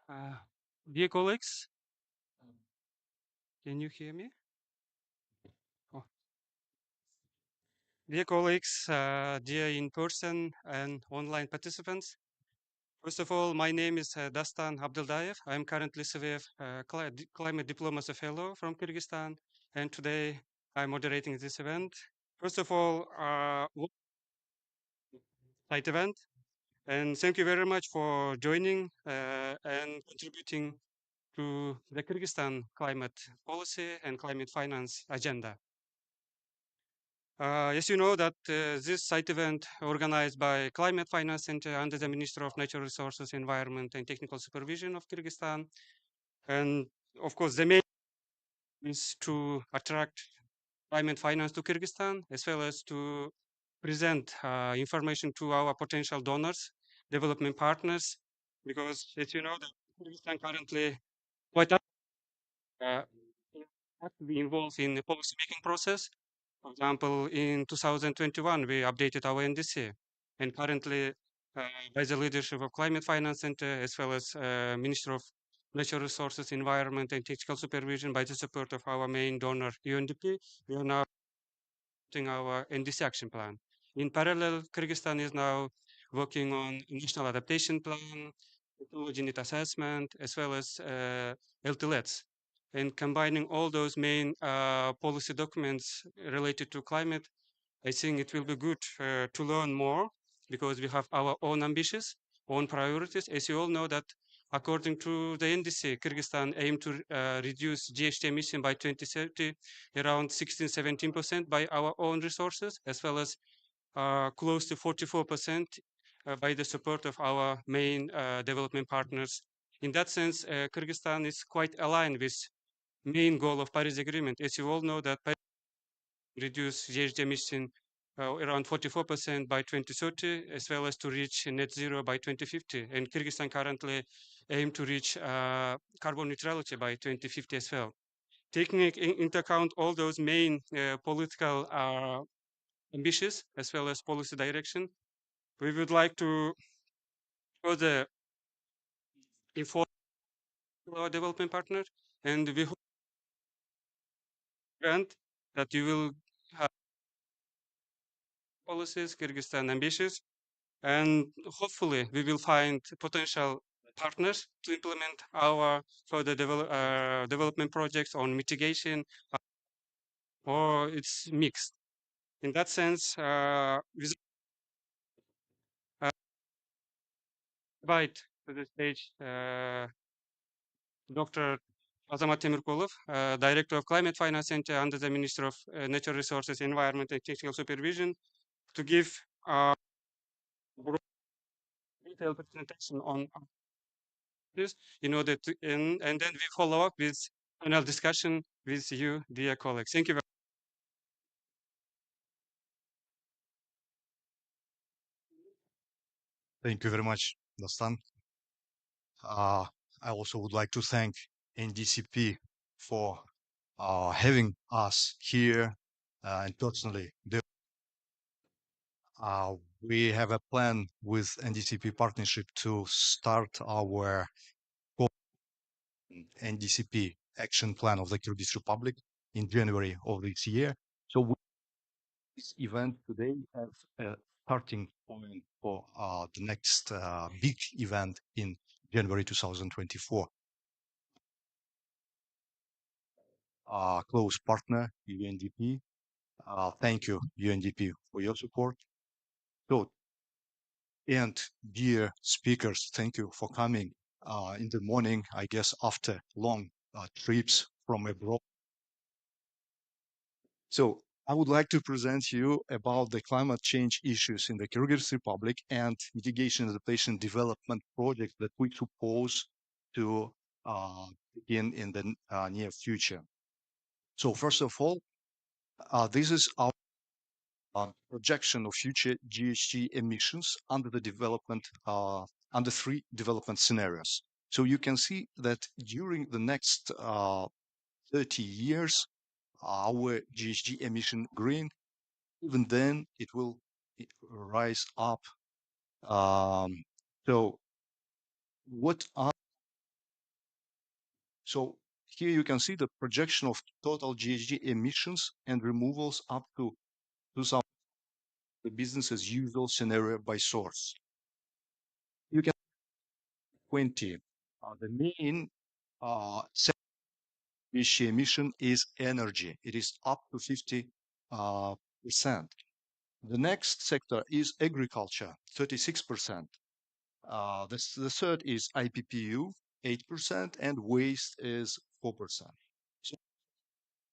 Uh, Dear colleagues, can you hear me? Oh. Dear colleagues, dear in-person and online participants, first of all, my name is Dastan Abdeldayev. I'm currently CVF Climate Diplomacy Fellow from Kyrgyzstan, and today I'm moderating this event. First of all, site event, and thank you very much for joining and contributing to the Kyrgyzstan climate policy and climate finance agenda. As you know that this site event organized by Climate Finance Center under the Minister of Natural Resources, Environment and Technical Supervision of Kyrgyzstan. And of course, the main is to attract climate finance to Kyrgyzstan, as well as to present information to our potential donors, development partners, because as you know, that Kyrgyzstan currently quite uh, actively involved in the policy making process. For example, in 2021, we updated our NDC, and currently, by the leadership of Climate Finance Center, as well as Minister of Natural Resources, Environment and Technical Supervision, by the support of our main donor, UNDP, we are now adopting our NDC action plan. In parallel, Kyrgyzstan is now working on national adaptation plan, technology need assessment, as well as LTLETs. And combining all those main policy documents related to climate, I think it will be good to learn more because we have our own ambitions, own priorities. As you all know that according to the NDC, Kyrgyzstan aim to reduce GHG emission by 2030 around 16-17% by our own resources, as well as close to 44% by the support of our main development partners. In that sense, Kyrgyzstan is quite aligned with main goal of Paris Agreement. As you all know that reduce GHG emission around 44% by 2030, as well as to reach net zero by 2050. And Kyrgyzstan currently aim to reach carbon neutrality by 2050 as well. Taking into account all those main political ambitions as well as policy direction, we would like to further inform our development partner, and we hope grant that you will have policies Kyrgyzstan ambitious, and hopefully we will find potential partners to implement our further development projects on mitigation, or it's mixed. In that sense, we invite to the stage Dr. Azamat Temirkulov, Director of Climate Finance Center under the Minister of Natural Resources, Environment and Technical Supervision, to give a detailed presentation on this in order to, and then we follow up with panel discussion with you, dear colleagues. Thank you very Thank you very much, Dastan. I also would like to thank NDCP for having us here and personally. We have a plan with NDCP partnership to start our NDCP action plan of the Kyrgyz Republic in January of this year. So this event today as a starting point for the next big event in January 2024. Our close partner, UNDP. Thank you, UNDP, for your support. So, and dear speakers, thank you for coming in the morning, I guess, after long trips from abroad. So I would like to present you about the climate change issues in the Kyrgyz Republic and mitigation, adaptation, development project that we propose to begin in the near future. So first of all, this is our projection of future GHG emissions under the development, under 3 development scenarios. So you can see that during the next 30 years, our GHG emission green, even then it will rise up. So what are So here you can see the projection of total GHG emissions and removals up to 2000, the business as usual scenario by source. You can 20. The main GHG emission is energy. It is up to 50%. The next sector is agriculture, 36%. The third is IPPU, 8%, and waste is 4%. So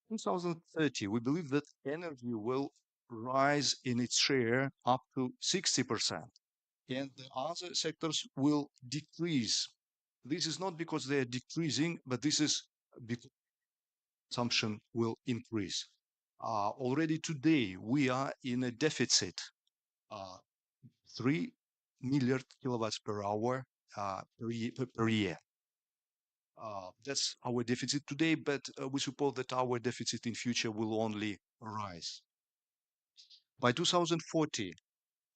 2030, we believe that energy will rise in its share up to 60%, and the other sectors will decrease. This is not because they are decreasing, but this is because consumption will increase. Already today, we are in a deficit, 3 million kilowatts per hour per year. That's our deficit today, but we suppose that our deficit in future will only rise. By 2040,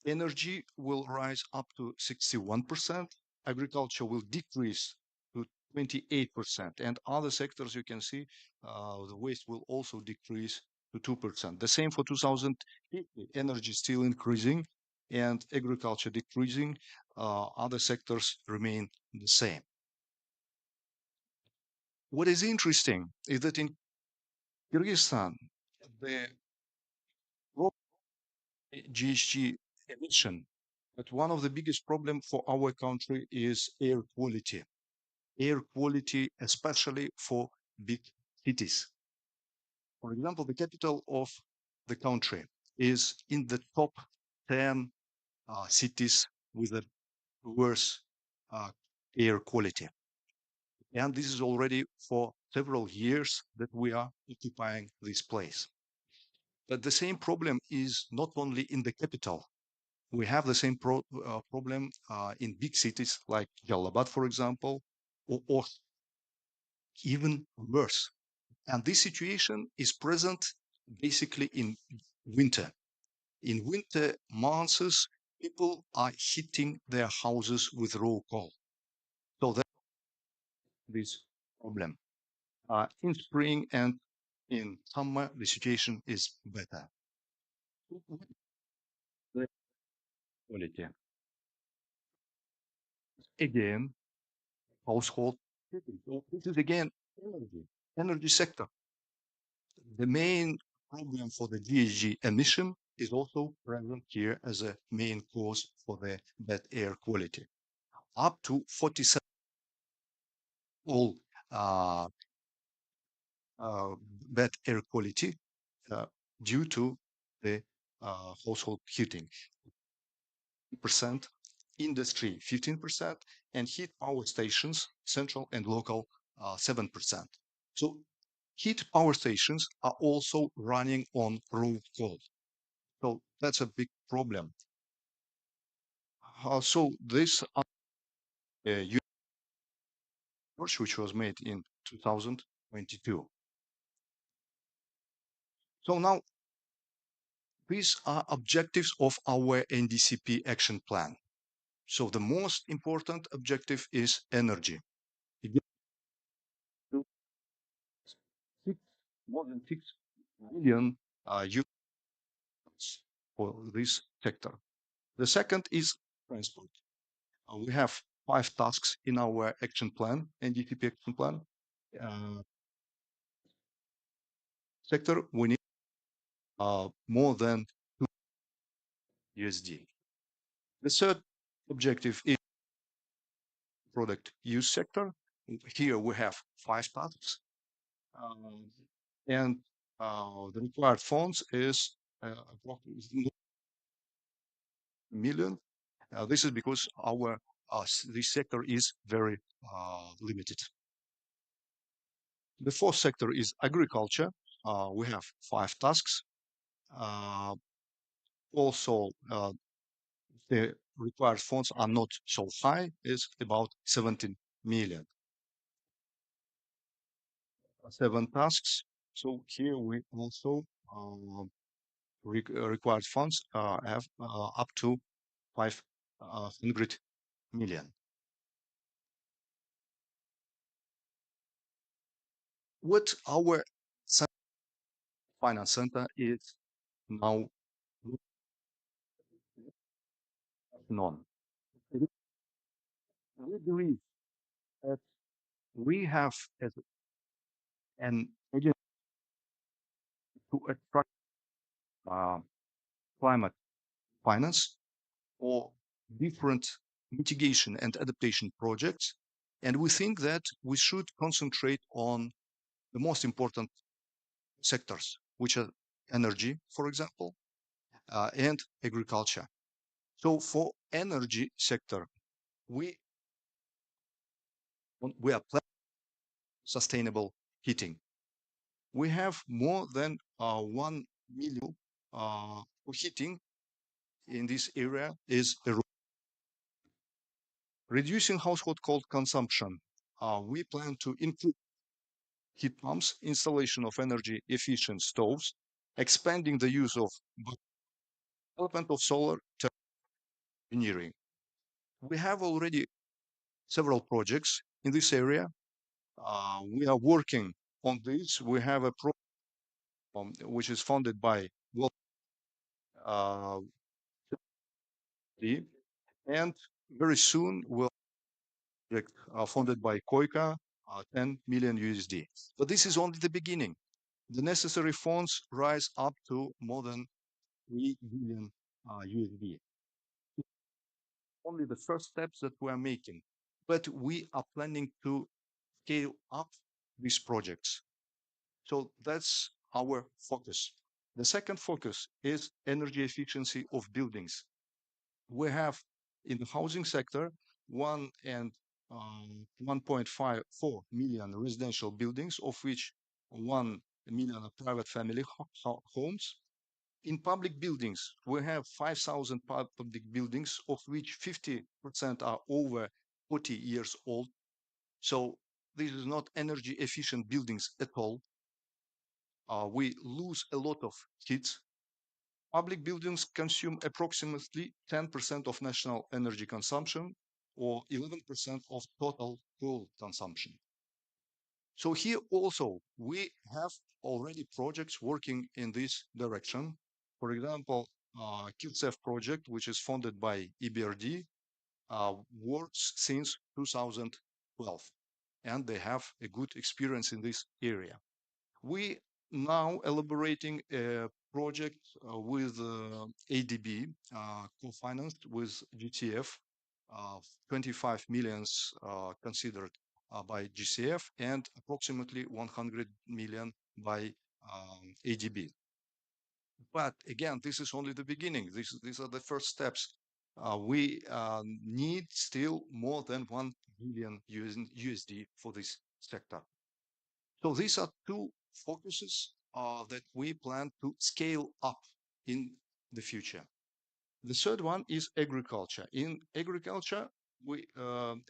energy will rise up to 61%, agriculture will decrease to 28%, and other sectors you can see the waste will also decrease to 2%. The same for 2050, energy still increasing and agriculture decreasing, other sectors remain the same. What is interesting is that in Kyrgyzstan, the GHG emission, but one of the biggest problems for our country is air quality. Air quality, especially for big cities. For example, the capital of the country is in the top 10 cities with the worst air quality. And this is already for several years that we are occupying this place. But the same problem is not only in the capital. We have the same problem in big cities like Jalalabad, for example, or even worse. And this situation is present basically in winter. In winter months, people are heating their houses with raw coal. So that's this problem. In spring and in summer, the situation is better. The quality. Again, household. So this is again energy sector. The main problem for the GHG emission is also present here as a main cause for the bad air quality. Up to 47 all uh, bad air quality uh, due to the household heating. Percent, industry 15%, and heat power stations, central and local 7%. So heat power stations are also running on raw coal. So that's a big problem. So this which was made in 2022. So now these are objectives of our NDCP action plan. So the most important objective is energy. More than 6 billion euros for this sector. The second is transport. We have 5 tasks in our action plan, NDCP action plan. Sector, we need more than USD. The third objective is product use sector. Here we have 5 tasks, and the required funds is approximately million. This is because our this sector is very limited. The fourth sector is agriculture. We have 5 tasks. Also, the required funds are not so high, it's about 17 million. 7 tasks. So here we also required funds have up to 500 million. What our finance center is now known. We believe that we have as an agency to attract uh, climate finance for different mitigation and adaptation projects. And we think that we should concentrate on the most important sectors, which are energy, for example, and agriculture. So for energy sector, we we are planning sustainable heating. We have more than 1 million for heating in this area is reducing household coal consumption. We plan to include heat pumps, installation of energy efficient stoves, expanding the use of development of solar engineering. We have already several projects in this area. We are working on this. We have a program which is funded by World uh, and very soon will project funded by Koika, 10 million USD. But this is only the beginning. The necessary funds rise up to more than 3 billion USD. Only the first steps that we are making, but we are planning to scale up these projects. So that's our focus. The second focus is energy efficiency of buildings. We have in the housing sector 1.54 million residential buildings, of which 1 million are private family homes. In public buildings, we have 5,000 public buildings, of which 50% are over 40 years old. So this is not energy efficient buildings at all. We lose a lot of heat. Public buildings consume approximately 10% of national energy consumption or 11% of total coal consumption. So here also we have already projects working in this direction. For example, Kyrgyz project, which is funded by EBRD, works since 2012, and they have a good experience in this area. We now elaborating a project with ADB, co-financed with GTF, 25 millions considered by GCF and approximately 100 million by ADB. But again, this is only the beginning. These are the first steps. We need still more than 1 billion USD for this sector. So these are two focuses that we plan to scale up in the future. The third one is agriculture. In agriculture,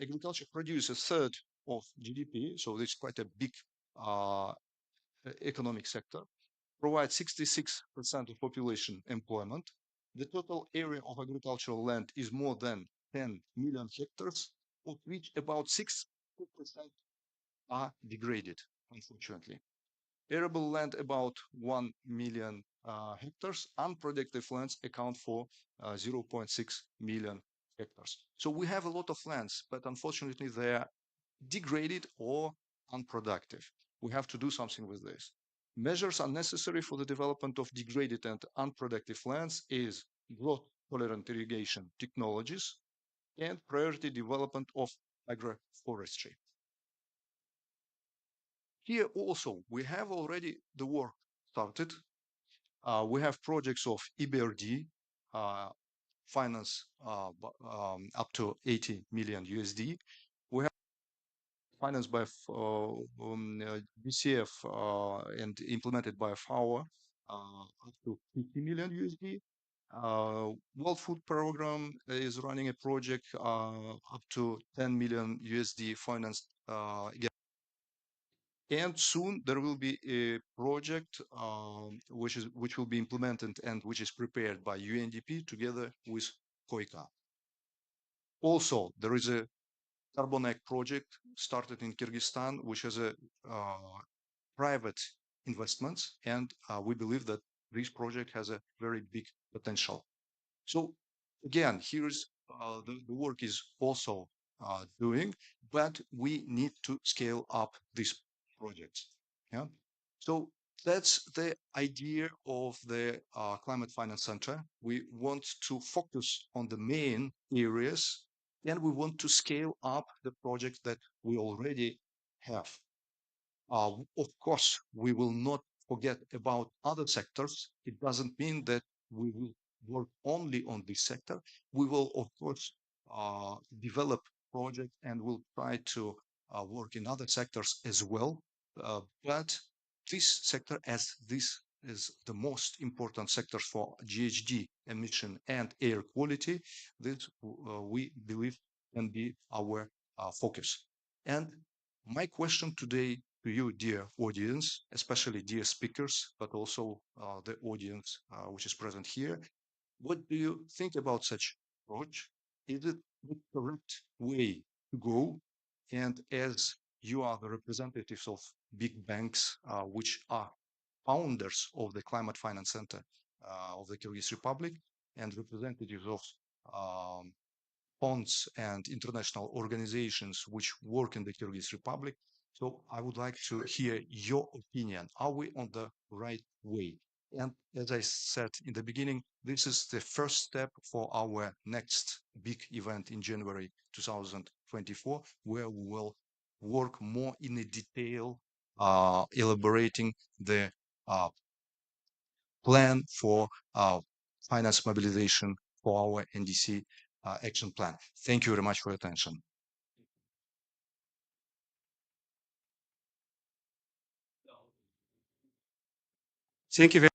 agriculture produces a third of GDP, so it's quite a big uh, economic sector, provides 66% of population employment. The total area of agricultural land is more than 10 million hectares, of which about 6% are degraded, unfortunately. Arable land about 1 million hectares. Unproductive lands account for 0.6 million hectares. So we have a lot of lands, but unfortunately they are degraded or unproductive. We have to do something with this. Measures are necessary for the development of degraded and unproductive lands is drought tolerant irrigation technologies and priority development of agroforestry. Here also, we have already the work started. We have projects of EBRD, finance up to 80 million USD. We have financed by BCF and implemented by FAO up to 50 million USD. World Food Program is running a project up to 10 million USD financed and soon there will be a project which will be implemented and which is prepared by UNDP together with Koika. Also, there is a Carbonec project started in Kyrgyzstan, which has a private investments, and we believe that this project has a very big potential. So again, here's the work is also doing, but we need to scale up these projects. Yeah. So that's the idea of the Climate Finance Center. We want to focus on the main areas, and we want to scale up the projects that we already have. Of course, we will not forget about other sectors. It doesn't mean that we will work only on this sector. We will, of course, develop projects and will try to work in other sectors as well. But this sector, as this is the most important sector for GHG emission and air quality, this we believe can be our focus. And my question today to you, dear audience, especially dear speakers, but also the audience which is present here. What do you think about such approach? Is it the correct way to go? And as you are the representatives of big banks, which are founders of the Climate Finance Center of the Kyrgyz Republic, and representatives of um, funds and international organizations which work in the Kyrgyz Republic. So I would like to hear your opinion. Are we on the right way? And as I said in the beginning, this is the first step for our next big event in January 2024, where we will work more in a detail, elaborating the uh, plan for finance mobilization for our NDC action plan. Thank you very much for your attention. Thank you very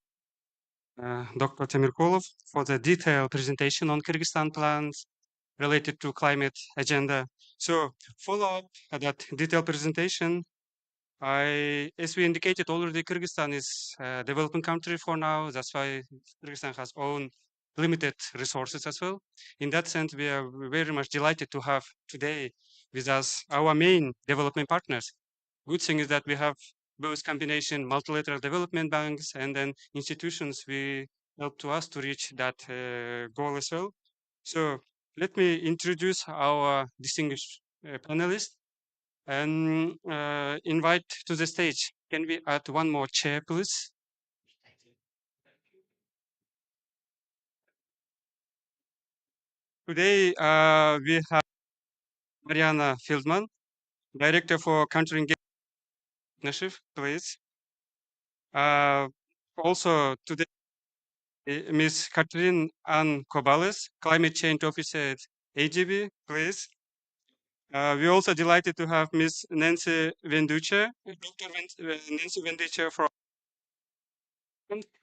Dr. Temirkulov, for the detailed presentation on Kyrgyzstan plans related to climate agenda. So follow up that detailed presentation. As we indicated already, Kyrgyzstan is a developing country for now. That's why Kyrgyzstan has own limited resources as well. In that sense, we are very much delighted to have today with us our main development partners. Good thing is that we have both combination multilateral development banks and then institutions we help to us to reach that goal as well. So let me introduce our distinguished panelists and invite to the stage. Can we add one more chair, please? Today, we have Mariana Fieldman, Director for Country Engagement Partnership, please. Also today, Ms. Catherine Ann Cobales, Climate Change Officer at AGB, please. We're also delighted to have Ms. Nancy Venducha, Dr. Nancy Venducha from,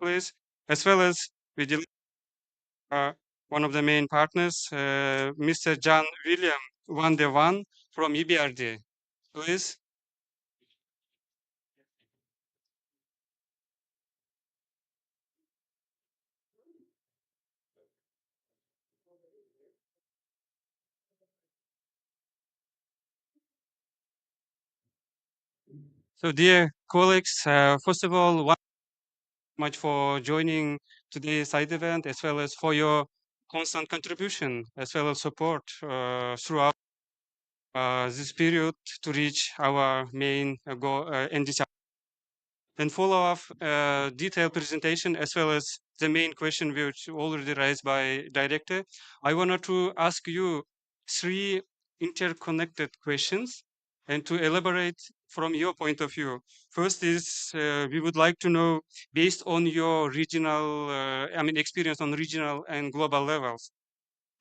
please, as well as we one of the main partners, Mr. John William Van de Van from EBRD. Please. So, dear colleagues, first of all, much for joining today's side event, as well as for your constant contribution, as well as support throughout this period to reach our main goal, NDC. And follow up detailed presentation, as well as the main question which already raised by director. I wanted to ask you three interconnected questions and to elaborate from your point of view. First is we would like to know, based on your regional, experience on regional and global levels,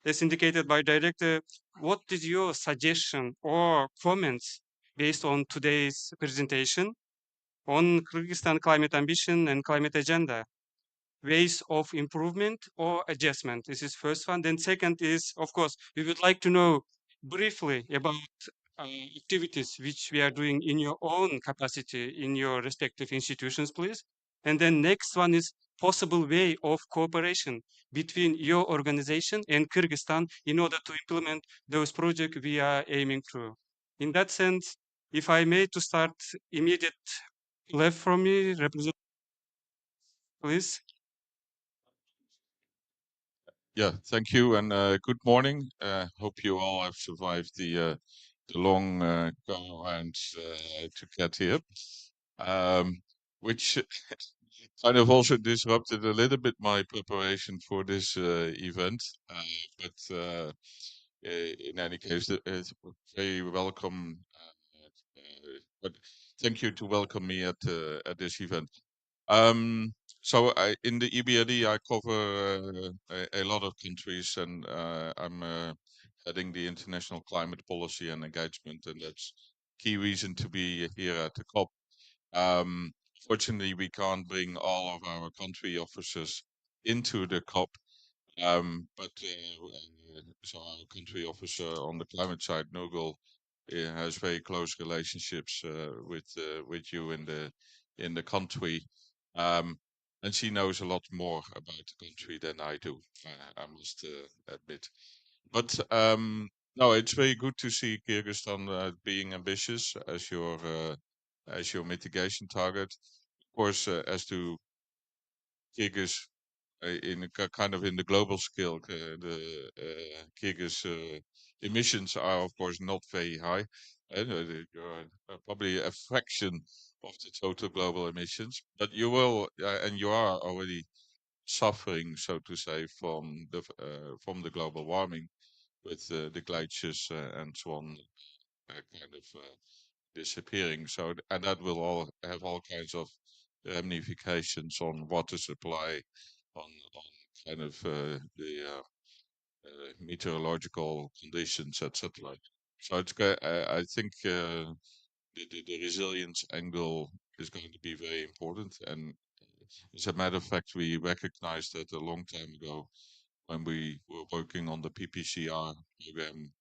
as indicated by director, what is your suggestion or comments based on today's presentation on Kyrgyzstan climate ambition and climate agenda, ways of improvement or adjustment? This is first one. Then second is, of course, we would like to know briefly about activities which we are doing in your own capacity in your respective institutions, please. And then next one is possible way of cooperation between your organization and Kyrgyzstan in order to implement those projects we are aiming to. In that sense, if I may to start immediate left from me, represent, please. Yeah, thank you, and good morning. Hope you all have survived the long go around to get here, which kind of also disrupted a little bit my preparation for this event. But in any case, it's very welcome. But thank you to welcome me at this event. So in the EBRD, I cover a lot of countries, and I'm heading the international climate policy and engagement, and that's key reason to be here at the COP. Fortunately, we can't bring all of our country officers into the COP, but so our country officer on the climate side, Nogel, has very close relationships with you in the country, um, and she knows a lot more about the country than I do. I must admit. But no, it's very good to see Kyrgyzstan being ambitious as your mitigation target. Of course, as to Kyrgyz in a kind of in the global scale, the Kyrgyz emissions are of course not very high. You're probably a fraction of the total global emissions, but you will and you are already suffering, so to say, from the global warming with the glaciers and so on, kind of disappearing. So and that will all have all kinds of ramifications on water supply, on kind of meteorological conditions, etc. So I think the resilience angle is going to be very important. And as a matter of fact, we recognized that a long time ago when we were working on the PPCR program,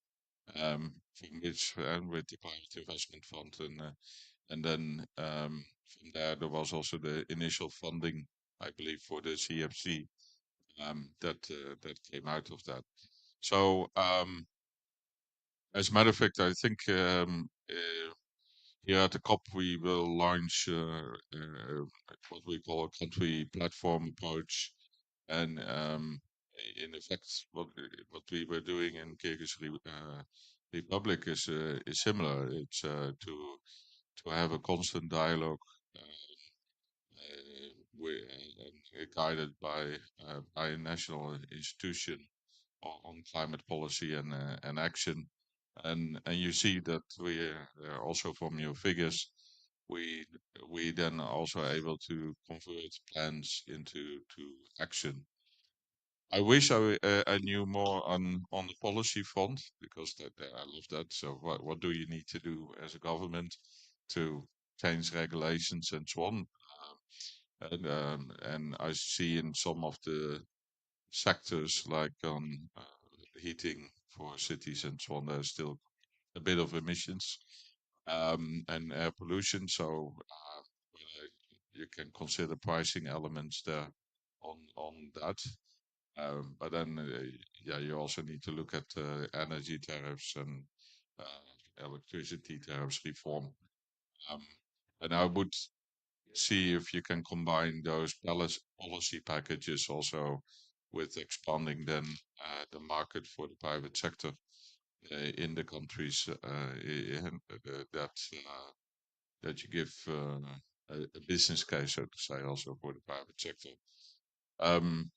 from which and with the Climate Investment Fund, and then from there was also the initial funding, I believe, for the CFC, that came out of that. So as a matter of fact, I think here at the COP we will launch what we call a country platform approach, and in effect, what we were doing in Kyrgyz Republic is similar. It's to have a constant dialogue, guided by a national institution on climate policy and action. And you see that we also from your figures, we we then also able to convert plans into to action. I wish I knew more on the policy front, because I love that. So what do you need to do as a government to change regulations and so on? And I see in some of the sectors like heating for cities and so on, there's still a bit of emissions and air pollution. So you can consider pricing elements there on that. But then, yeah, you also need to look at energy tariffs and electricity tariffs reform. Um, and I would see if you can combine those policy packages also with expanding then the market for the private sector in the countries that you give a business case, so to say, also for the private sector. Um,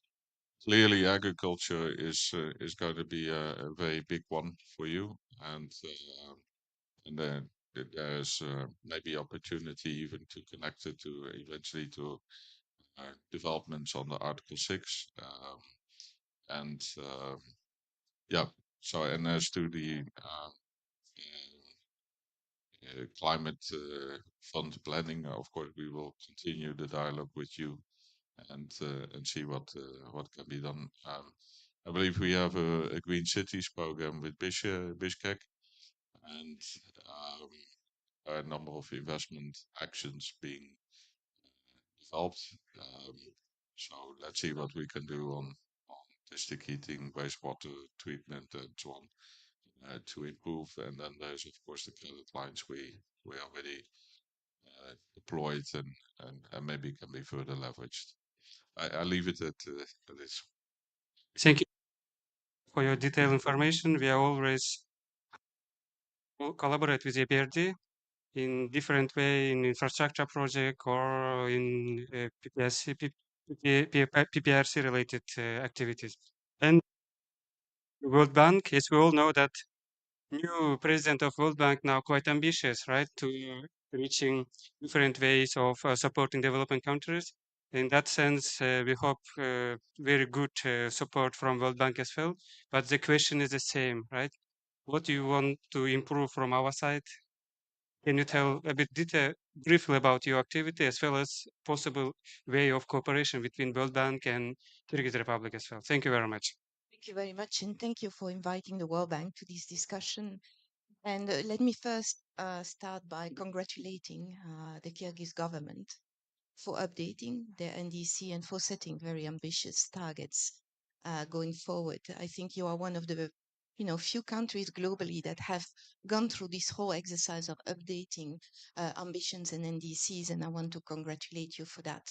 Clearly, agriculture is going to be a very big one for you, and then there's maybe opportunity even to connect it to eventually to developments on the Article 6, and yeah. So, and as to the climate fund planning, of course, we will continue the dialogue with you and see what can be done. I believe we have a Green Cities program with Bishkek, and um, a number of investment actions being developed. Um, so let's see what we can do on district heating, wastewater treatment, and so on to improve. And then there's of course the credit lines we already deployed and maybe can be further leveraged. I leave it at this. Thank you for your detailed information. We are always collaborate with EBRD in different way in infrastructure project or in PPRC related activities. And World Bank, as we all know that new president of World Bank now quite ambitious, right, to reaching different ways of supporting developing countries. In that sense, we hope very good support from World Bank as well. But the question is the same, right? What do you want to improve from our side? Can you tell a bit briefly about your activity as well as possible way of cooperation between World Bank and Kyrgyz Republic as well? Thank you very much. Thank you very much, and thank you for inviting the World Bank to this discussion. And let me first start by congratulating the Kyrgyz government for updating their NDC and for setting very ambitious targets going forward. I think you are one of the few countries globally that have gone through this whole exercise of updating ambitions and NDCs, and I want to congratulate you for that.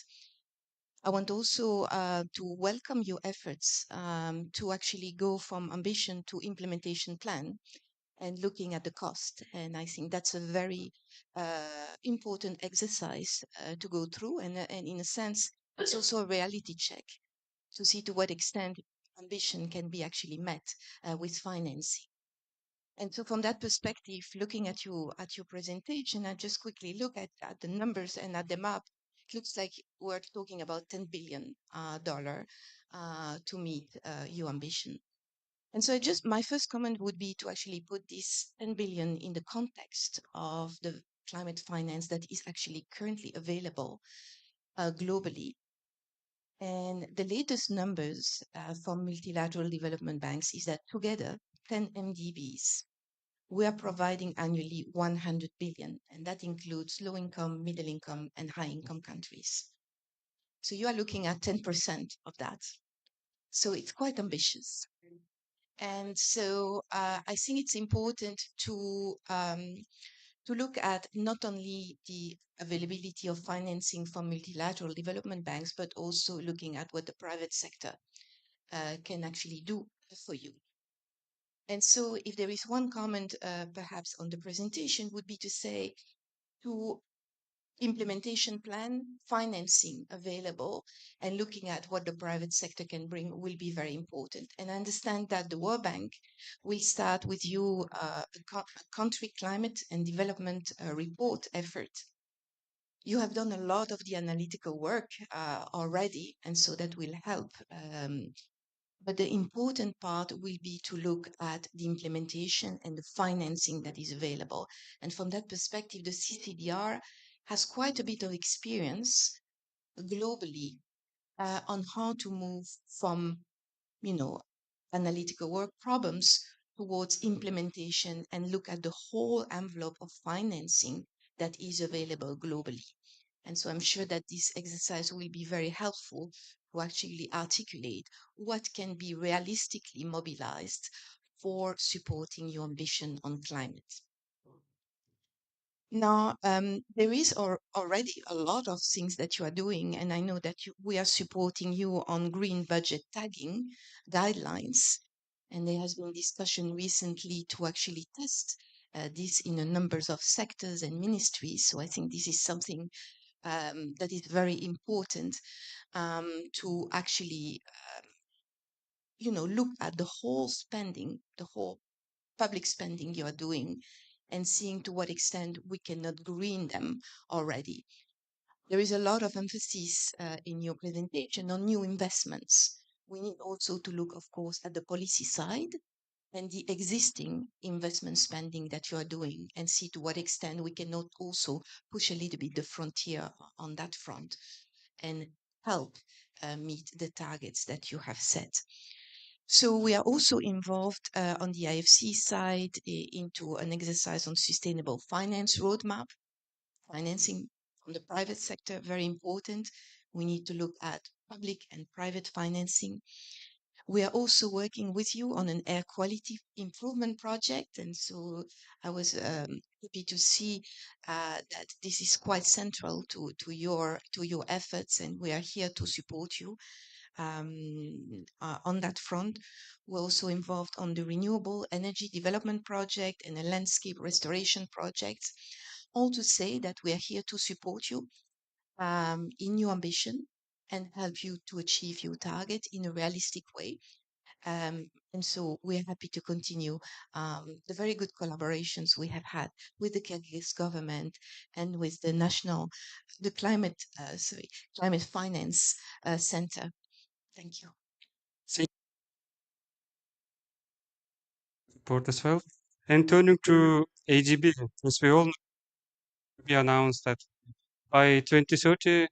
I want also to welcome your efforts to actually go from ambition to implementation plan and looking at the cost. And I think that's a very important exercise to go through. And in a sense, it's also a reality check to see to what extent ambition can be actually met with financing. And so from that perspective, looking at your presentation, I just quickly look at the numbers and at the map. It looks like we're talking about $10 billion to meet your ambition. And so my first comment would be to actually put this 10 billion in the context of the climate finance that is actually currently available globally. And the latest numbers from multilateral development banks is that together, 10 MDBs, we are providing annually 100 billion, and that includes low income, middle income, and high income countries. So you are looking at 10% of that. So it's quite ambitious. And so I think it's important to look at not only the availability of financing from multilateral development banks, but also looking at what the private sector can actually do for you. And so if there is one comment perhaps on the presentation would be to say to implementation plan, financing available, and looking at what the private sector can bring will be very important. And I understand that the World Bank will start with you a country climate and development report effort. You have done a lot of the analytical work already, and so that will help. But the important part will be to look at the implementation and the financing that is available. And from that perspective, the CCDR has quite a bit of experience globally on how to move from, analytical work problems towards implementation and look at the whole envelope of financing that is available globally. And so I'm sure that this exercise will be very helpful to actually articulate what can be realistically mobilized for supporting your ambition on climate. Now, there is already a lot of things that you are doing, and I know that we are supporting you on green budget tagging guidelines. And there has been discussion recently to actually test this in a numbers of sectors and ministries. So I think this is something that is very important to actually, look at the whole spending, the whole public spending you are doing, and seeing to what extent we cannot green them already. There is a lot of emphasis in your presentation on new investments. We need also to look, of course, at the policy side and the existing investment spending that you are doing and see to what extent we cannot also push a little bit the frontier on that front and help meet the targets that you have set. So we are also involved on the IFC side into an exercise on sustainable finance roadmap, financing from the private sector, very important. We need to look at public and private financing. We are also working with you on an air quality improvement project. And so I was happy to see that this is quite central to your efforts, and we are here to support you on that front. We're also involved on the renewable energy development project and a landscape restoration project. All to say that we are here to support you in your ambition and help you to achieve your target in a realistic way. And so we're happy to continue the very good collaborations we have had with the Kyrgyz government and with the climate finance center. Thank you. Thank you, support as well. And turning to AGB, as we all know, we announced that by 2030,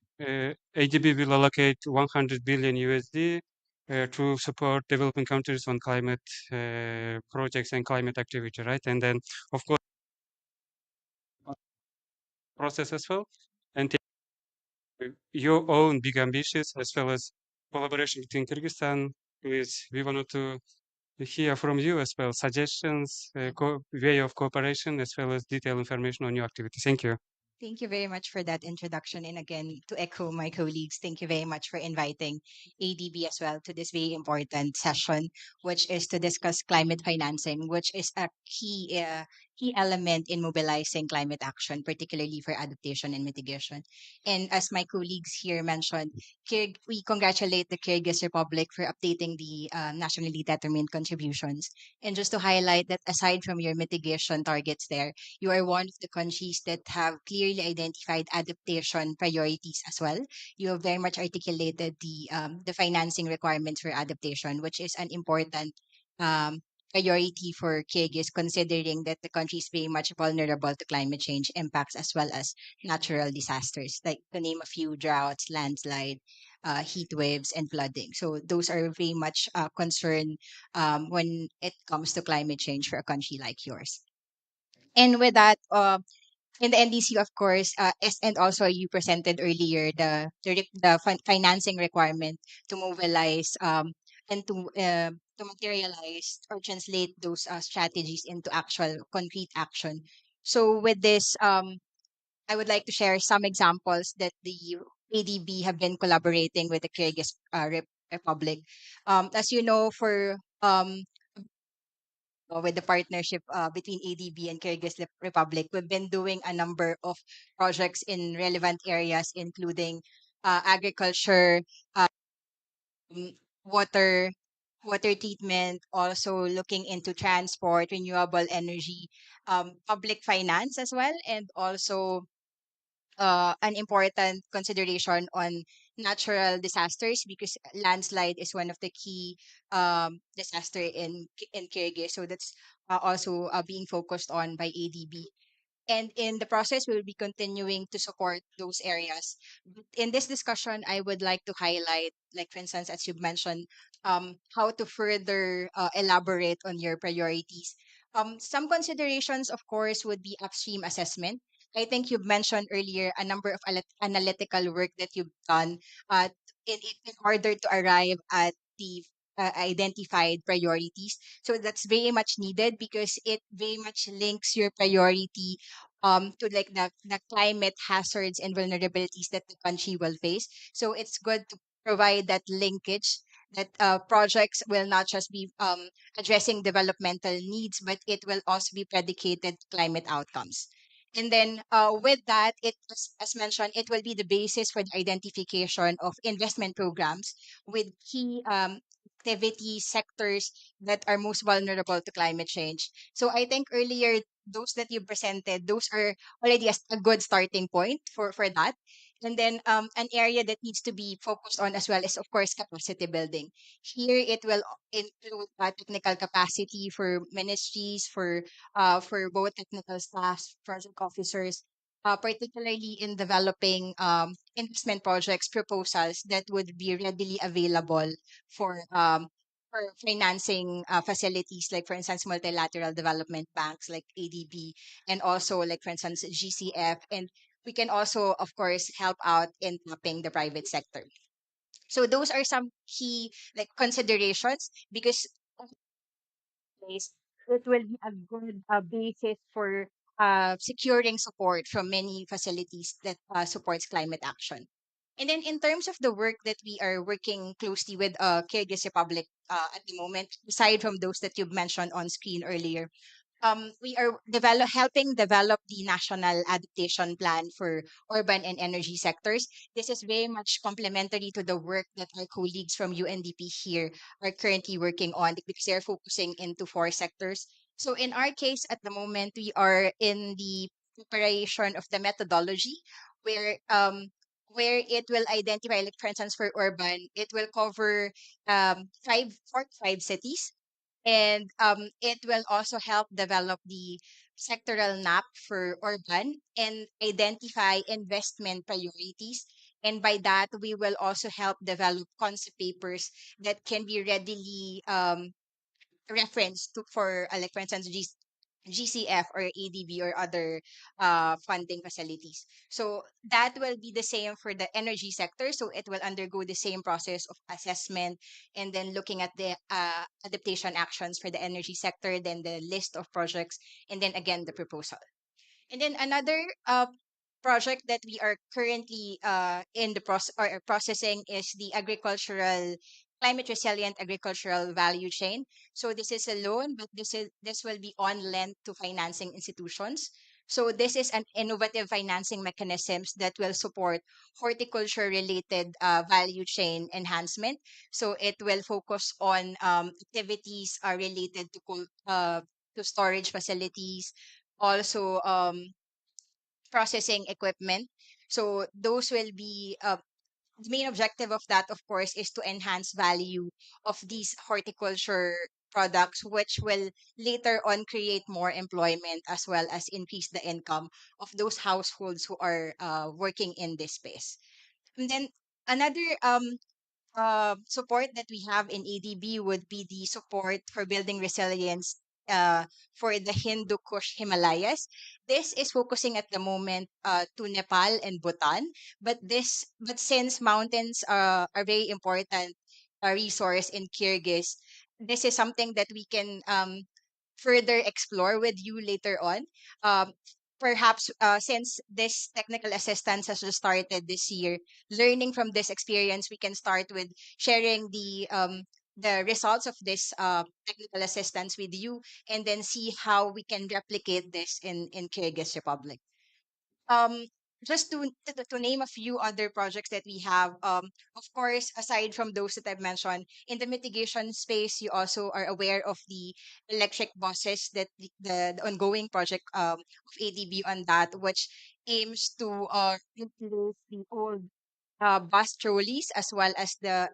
AGB will allocate 100 billion USD to support developing countries on climate projects and climate activity, right? And then, of course, process as well, and your own big ambitions as well as collaboration between Kyrgyzstan. Please, we wanted to hear from you as well suggestions, way of cooperation, as well as detailed information on your activity. Thank you. Thank you very much for that introduction. And again, to echo my colleagues, thank you very much for inviting ADB as well to this very important session, which is to discuss climate financing, which is a key element in mobilizing climate action, particularly for adaptation and mitigation. And as my colleagues here mentioned, we congratulate the Kyrgyz Republic for updating the nationally determined contributions. And just to highlight that aside from your mitigation targets there, you are one of the countries that have clearly identified adaptation priorities as well. You have very much articulated the financing requirements for adaptation, which is an important um, priority for Kyrgyz, considering that the country is very much vulnerable to climate change impacts as well as natural disasters, like to name a few: droughts, landslide, heat waves, and flooding. So those are very much concern when it comes to climate change for a country like yours. And with that, in the NDC, of course, and also you presented earlier the financing requirement to mobilize and to materialize or translate those strategies into actual concrete action. So with this, I would like to share some examples that the ADB have been collaborating with the Kyrgyz Republic. As you know, with the partnership between ADB and Kyrgyz Republic, we've been doing a number of projects in relevant areas, including agriculture, um, water, water treatment, also looking into transport, renewable energy, public finance as well, and also an important consideration on natural disasters, because landslide is one of the key disaster in Kyrgyz. So that's also being focused on by ADB. And in the process, we will be continuing to support those areas. But in this discussion, I would like to highlight, like for instance, as you've mentioned, how to further elaborate on your priorities. Some considerations, of course, would be upstream assessment. I think you've mentioned earlier a number of analytical work that you've done uh, in order to arrive at the identified priorities. So that's very much needed because it very much links your priority to like the climate hazards and vulnerabilities that the country will face. So it's good to provide that linkage that projects will not just be addressing developmental needs, but it will also be predicated climate outcomes. And then with that, as mentioned, it will be the basis for the identification of investment programs with key activity sectors that are most vulnerable to climate change. So I think earlier, those that you presented, those are already a good starting point for that. And then an area that needs to be focused on as well is, of course, capacity building. Here, it will include technical capacity for ministries, for both technical staff, project officers, particularly in developing investment projects proposals that would be readily available for financing facilities, like for instance multilateral development banks like ADB, and also like for instance GCF, and we can also of course help out in tapping the private sector. So those are some key like considerations, because place, it will be a good basis for securing support from many facilities that supports climate action. And then in terms of the work that we are working closely with Kyrgyz Republic at the moment, aside from those that you've mentioned on screen earlier, we are helping develop the national adaptation plan for urban and energy sectors. This is very much complementary to the work that our colleagues from UNDP here are currently working on, because they're focusing into 4 sectors. So in our case, at the moment, we are in the preparation of the methodology where it will identify, like for instance, for urban, it will cover 4 to 5 cities, and it will also help develop the sectoral map for urban and identify investment priorities. And by that, we will also help develop concept papers that can be readily reference to for like for instance GCF or ADB or other funding facilities. So that will be the same for the energy sector. So it will undergo the same process of assessment and then looking at the adaptation actions for the energy sector, then the list of projects, and then again the proposal. And then another project that we are currently in the process or processing is the agricultural climate resilient agricultural value chain. So this is a loan, but this will be on lent to financing institutions. So this is an innovative financing mechanisms that will support horticulture related value chain enhancement. So it will focus on activities related to storage facilities, also processing equipment. So those will be the main objective of that, of course, is to enhance value of these horticulture products, which will later on create more employment as well as increase the income of those households who are working in this space. And then another support that we have in ADB would be the support for building resilience for the Hindu Kush Himalayas. This is focusing at the moment to Nepal and Bhutan, but since mountains are very important resource in Kyrgyz, this is something that we can further explore with you later on. Um, Perhaps since this technical assistance has just started this year, learning from this experience, we can start with sharing the results of this technical assistance with you, and then see how we can replicate this in Kyrgyz Republic. um just to name a few other projects that we have, of course, aside from those that I've mentioned in the mitigation space, you also are aware of the electric buses that the ongoing project of ADB on that, which aims to replace the old bus trolleys as well as the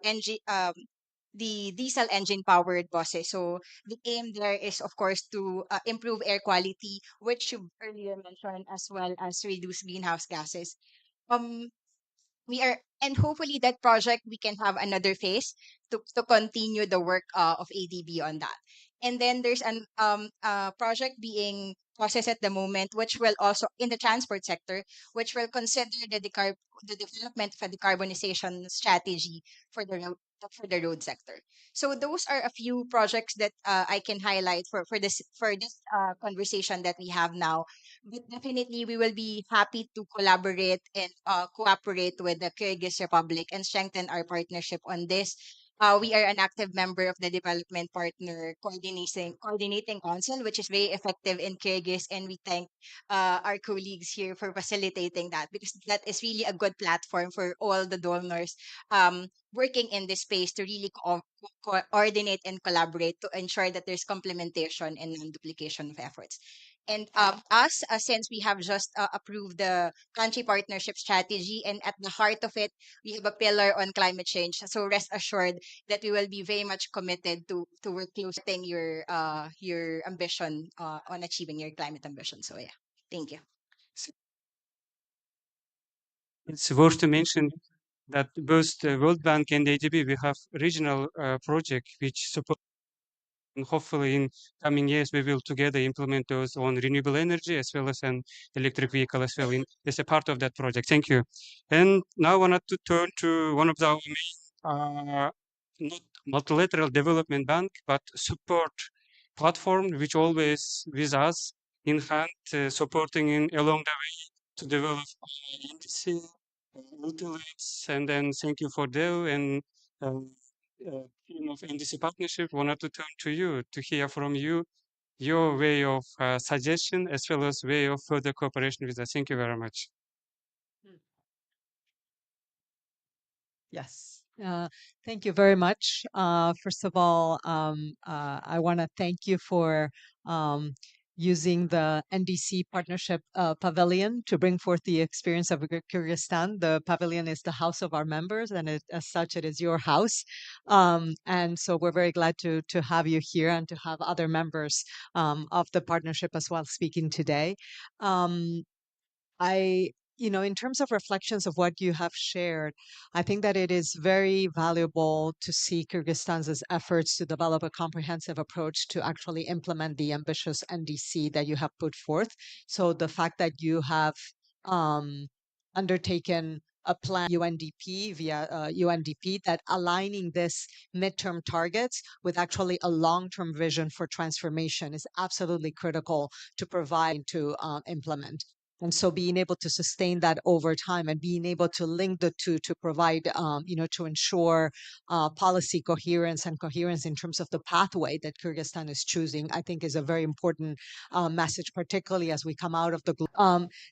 diesel engine powered buses. So the aim there is, of course, to improve air quality, which you earlier mentioned, as well as reduce greenhouse gases. Um, we are, and hopefully that project we can have another phase to continue the work of ADB on that. And then there's an project being processed at the moment, which will also in the transport sector, which will consider the development of a decarbonization strategy for the road sector. So those are a few projects that I can highlight for this conversation that we have now. But definitely, we will be happy to collaborate and cooperate with the Kyrgyz Republic and strengthen our partnership on this. We are an active member of the Development Partner Coordinating Council, which is very effective in Kyrgyz, and we thank our colleagues here for facilitating that, because that is really a good platform for all the donors working in this space to really coordinate and collaborate to ensure that there's complementation and non-duplication of efforts. And us, since we have just approved the country partnership strategy, and at the heart of it, we have a pillar on climate change. So rest assured that we will be very much committed to work closely your ambition on achieving your climate ambition. So yeah, thank you. It's worth to mention that both the World Bank and ADB, we have regional project which support, and hopefully in coming years we will together implement those on renewable energy as well as an electric vehicle as well as a part of that project. Thank you. And now I wanted to turn to one of our main not multilateral development bank, but support platform, which always with us in hand, supporting in along the way to develop NDC utilities. And then thank you for Dell and team of NDC partnership. Wanted to turn to you to hear from you your way of suggestion as well as way of further cooperation with us. Thank you very much. Yes. Thank you very much. First of all, I want to thank you for using the NDC Partnership Pavilion to bring forth the experience of Kyrgyzstan. The pavilion is the house of our members, and as such, it is your house. And so we're very glad to have you here and to have other members of the partnership as well speaking today. In terms of reflections of what you have shared, I think that it is very valuable to see Kyrgyzstan's efforts to develop a comprehensive approach to actually implement the ambitious NDC that you have put forth. So the fact that you have undertaken a plan UNDP via UNDP that aligning this midterm targets with actually a long-term vision for transformation is absolutely critical to provide to implement. And so being able to sustain that over time and being able to link the two to provide, to ensure policy coherence and coherence in terms of the pathway that Kyrgyzstan is choosing, I think is a very important message, particularly as we come out of the.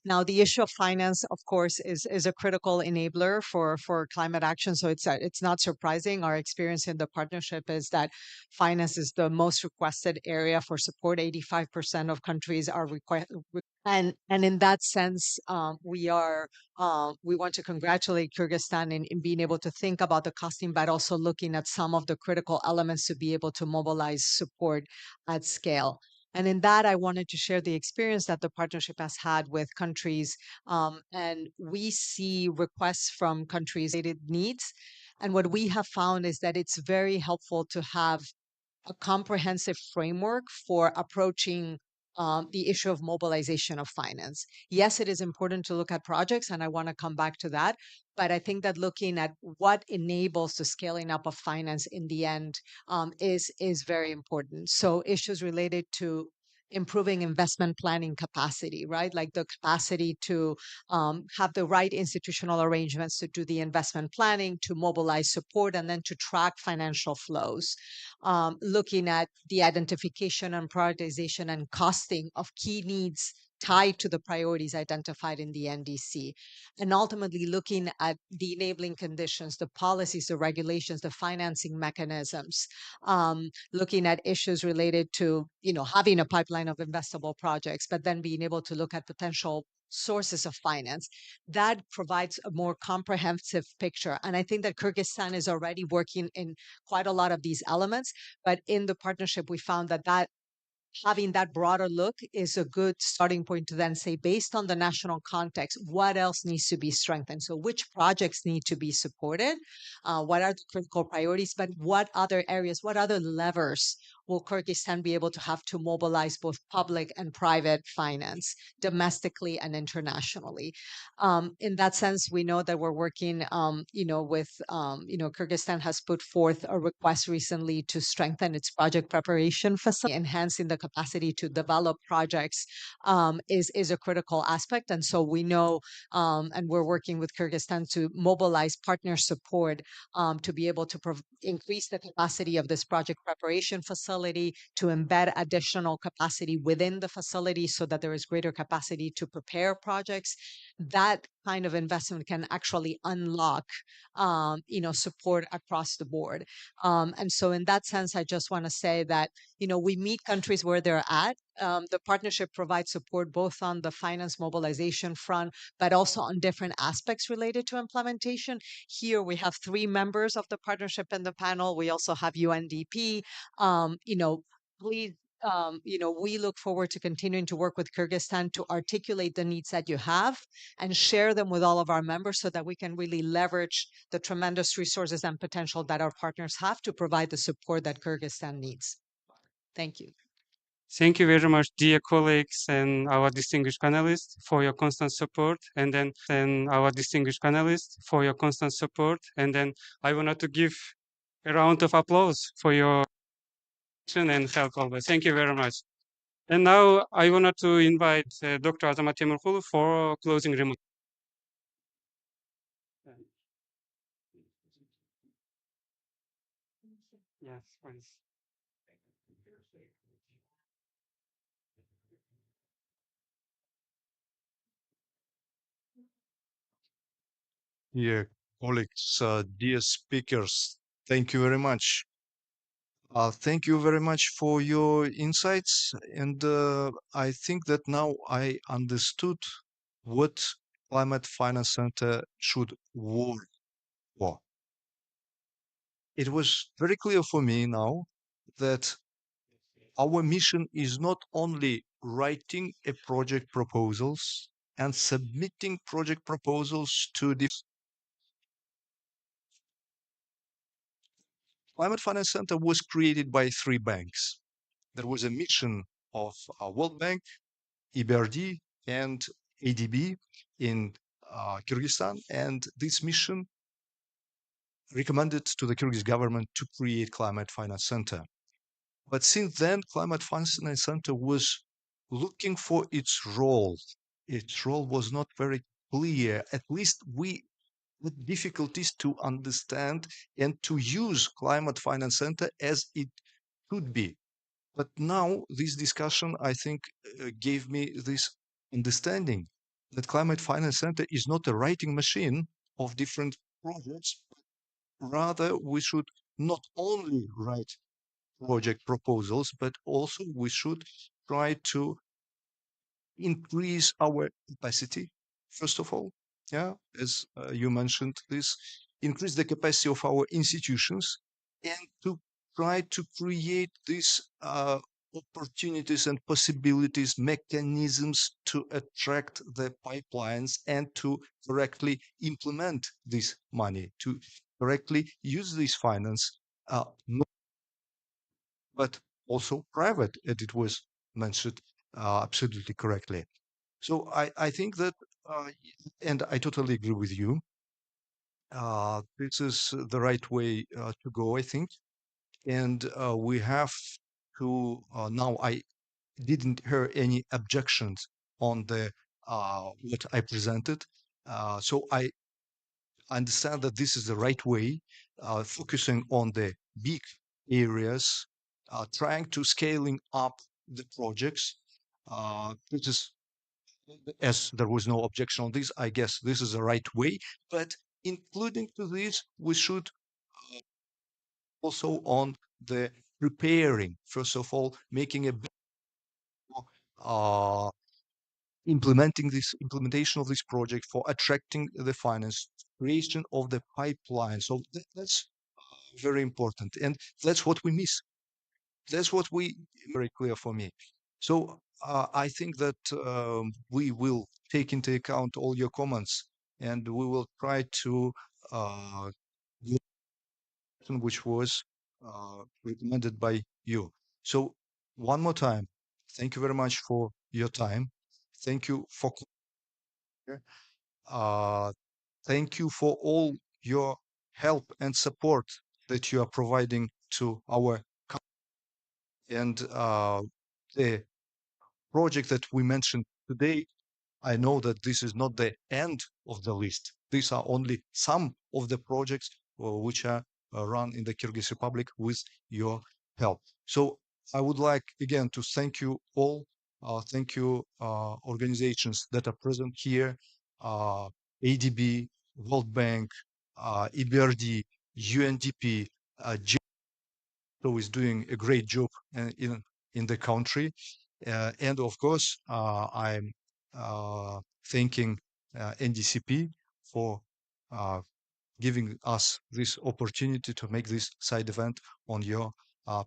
Now, the issue of finance, of course, is a critical enabler for climate action. So it's not surprising. Our experience in the partnership is that finance is the most requested area for support. 85% of countries are and in that sense, we want to congratulate Kyrgyzstan in being able to think about the costing, but also looking at some of the critical elements to be able to mobilize support at scale. And in that, I wanted to share the experience that the partnership has had with countries. And we see requests from countries' needs. And what we have found is that it's very helpful to have a comprehensive framework for approaching the issue of mobilization of finance. Yes, it is important to look at projects, and I want to come back to that. But I think that looking at what enables the scaling up of finance in the end is very important. So issues related to improving investment planning capacity, right? Like the capacity to have the right institutional arrangements to do the investment planning, to mobilize support, and then to track financial flows. Looking at the identification and prioritization and costing of key needs tied to the priorities identified in the NDC, and ultimately looking at the enabling conditions, the policies, the regulations, the financing mechanisms, looking at issues related to, having a pipeline of investable projects, but then being able to look at potential sources of finance. That provides a more comprehensive picture. And I think that Kyrgyzstan is already working in quite a lot of these elements, but in the partnership, we found that having that broader look is a good starting point to then say, based on the national context, what else needs to be strengthened? So which projects need to be supported? What are the critical priorities? But what other areas, what other levers will Kyrgyzstan be able to have to mobilize both public and private finance domestically and internationally? In that sense, we know that we're working, Kyrgyzstan has put forth a request recently to strengthen its project preparation facility. Enhancing the capacity to develop projects is a critical aspect. And so we know, and we're working with Kyrgyzstan to mobilize partner support to be able to increase the capacity of this project preparation facility, to embed additional capacity within the facility so that there is greater capacity to prepare projects. That kind of investment can actually unlock, support across the board. And so in that sense, I just want to say that, we meet countries where they're at. The partnership provides support both on the finance mobilization front, but also on different aspects related to implementation. Here we have 3 members of the partnership in the panel. We also have UNDP. Please, we look forward to continuing to work with Kyrgyzstan to articulate the needs that you have and share them with all of our members so that we can really leverage the tremendous resources and potential that our partners have to provide the support that Kyrgyzstan needs. Thank you. Thank you very much, dear colleagues and our distinguished panelists for your constant support, and then our distinguished panelists for your constant support. And then I wanted to give a round of applause for your action and help always. Thank you very much. And now I wanted to invite Dr. Azamat Temurkulu for closing remarks. Yes, please. Dear colleagues, dear speakers, thank you very much. Thank you very much for your insights. And I think that now I understood what Climate Finance Center should work for. It was very clear for me now that our mission is not only writing a project proposals and submitting project proposals to the Climate Finance Center was created by 3 banks. There was a mission of World Bank, EBRD, and ADB in Kyrgyzstan, and this mission recommended to the Kyrgyz government to create Climate Finance Center. But since then, Climate Finance Center was looking for its role. Its role was not very clear. At least we had difficulties to understand and to use Climate Finance Center as it could be. But now this discussion, I think, gave me this understanding that Climate Finance Center is not a writing machine of different projects. Rather, we should not only write project proposals, but also we should try to increase our capacity, first of all. Yeah, as you mentioned, this increase the capacity of our institutions and to try to create these opportunities and possibilities, mechanisms to attract the pipelines and to correctly implement this money, to correctly use this finance, but also private, as it was mentioned absolutely correctly. So I think that, and I totally agree with you, this is the right way to go, I think. And we have to, now I didn't hear any objections on the what I presented. So I understand that this is the right way, focusing on the big areas, trying to scaling up the projects. This is, as there was no objection on this, I guess this is the right way. But including to this, we should also on the preparing, first of all, making a uh, implementation of this project for attracting the finance, creation of the pipeline. So that's very important, and that's what we miss. That's what we very clear for me. So I think that we will take into account all your comments, and we will try to do something which was recommended by you. So one more time, thank you very much for your time. Thank you for uh, thank you for all your help and support that you are providing to our and the project that we mentioned today. I know that this is not the end of the list. These are only some of the projects which are run in the Kyrgyz Republic with your help. So I would like again to thank you all. Thank you organizations that are present here, ADB, World Bank, EBRD, UNDP, so is doing a great job in the country. And of course, I'm thanking NDCP for giving us this opportunity to make this side event on your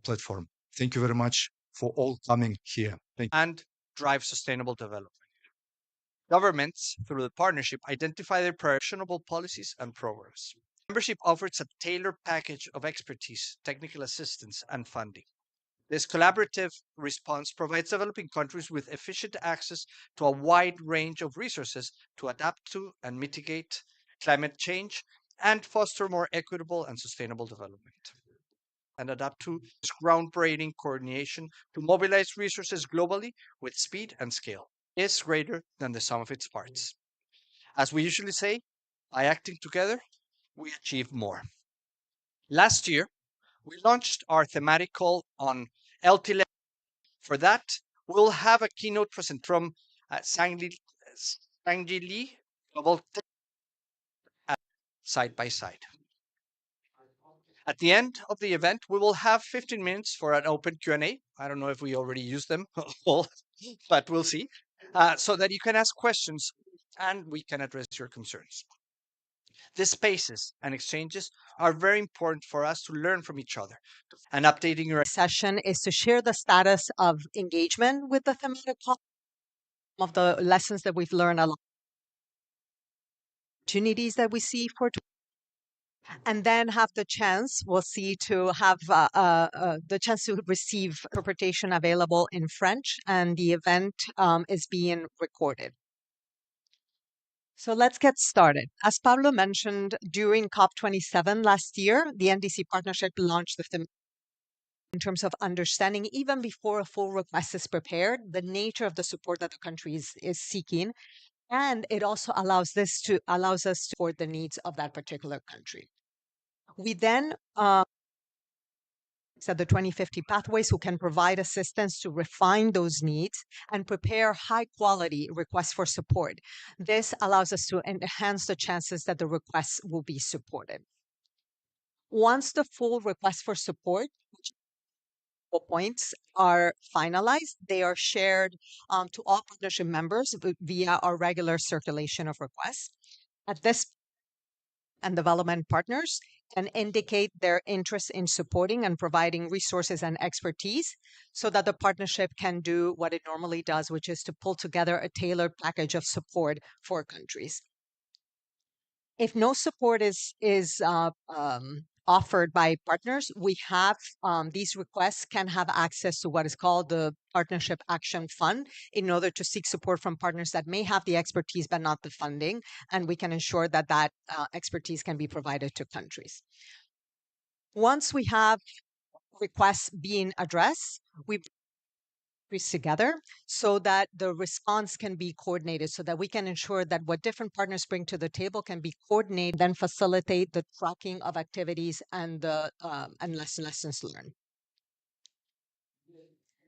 platform. Thank you very much for all coming here. Thank you. And drive sustainable development. Governments, through the partnership, identify their actionable policies and programs. Membership offers a tailored package of expertise, technical assistance, and funding. This collaborative response provides developing countries with efficient access to a wide range of resources to adapt to and mitigate climate change and foster more equitable and sustainable development. And adapt to this groundbreaking coordination to mobilize resources globally with speed and scale is greater than the sum of its parts. As we usually say, by acting together, we achieve more. Last year, we launched our thematic call on LT. For that, we'll have a keynote presentation from Sangli Li Global side by side. At the end of the event, we will have 15 minutes for an open Q&A. I don't know if we already used them all, but we'll see. So that you can ask questions and we can address your concerns. These spaces and exchanges are very important for us to learn from each other. And updating your Session is to share the status of engagement with the thematic call, of the lessons that we've learned, opportunities that we see for, and then have the chance, we'll see, to have the chance to receive interpretation available in French, and the event is being recorded. So let's get started. As Pablo mentioned, during COP27 last year, the NDC partnership launched the theme in terms of understanding, even before a full request is prepared, the nature of the support that the country is seeking. And it also allows us to support the needs of that particular country. We then set the 2050 pathways who can provide assistance to refine those needs and prepare high quality requests for support. This allows us to enhance the chances that the requests will be supported. Once the full request for support points are finalized, they are shared to all partnership members via our regular circulation of requests. At this and development partners can indicate their interest in supporting and providing resources and expertise so that the partnership can do what it normally does, which is to pull together a tailored package of support for countries. If no support is offered by partners, we have these requests can have access to what is called the Partnership Action Fund in order to seek support from partners that may have the expertise but not the funding, and we can ensure that that expertise can be provided to countries. Once we have requests being addressed, we together so that the response can be coordinated, so that we can ensure that what different partners bring to the table can be coordinated, then facilitate the tracking of activities and the lessons learned.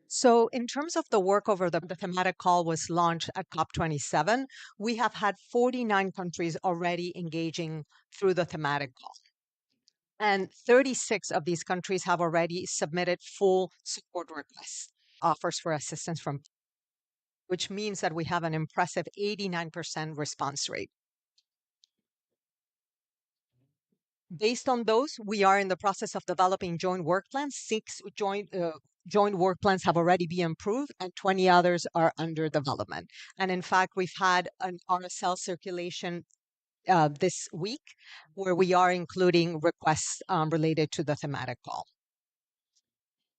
So in terms of the work over the thematic call was launched at COP27, we have had 49 countries already engaging through the thematic call. And 36 of these countries have already submitted full support requests, offers for assistance from, which means that we have an impressive 89% response rate. Based on those, we are in the process of developing joint work plans. 6 joint work plans have already been approved and 20 others are under development. And in fact, we've had an RSL circulation this week where we are including requests related to the thematic call.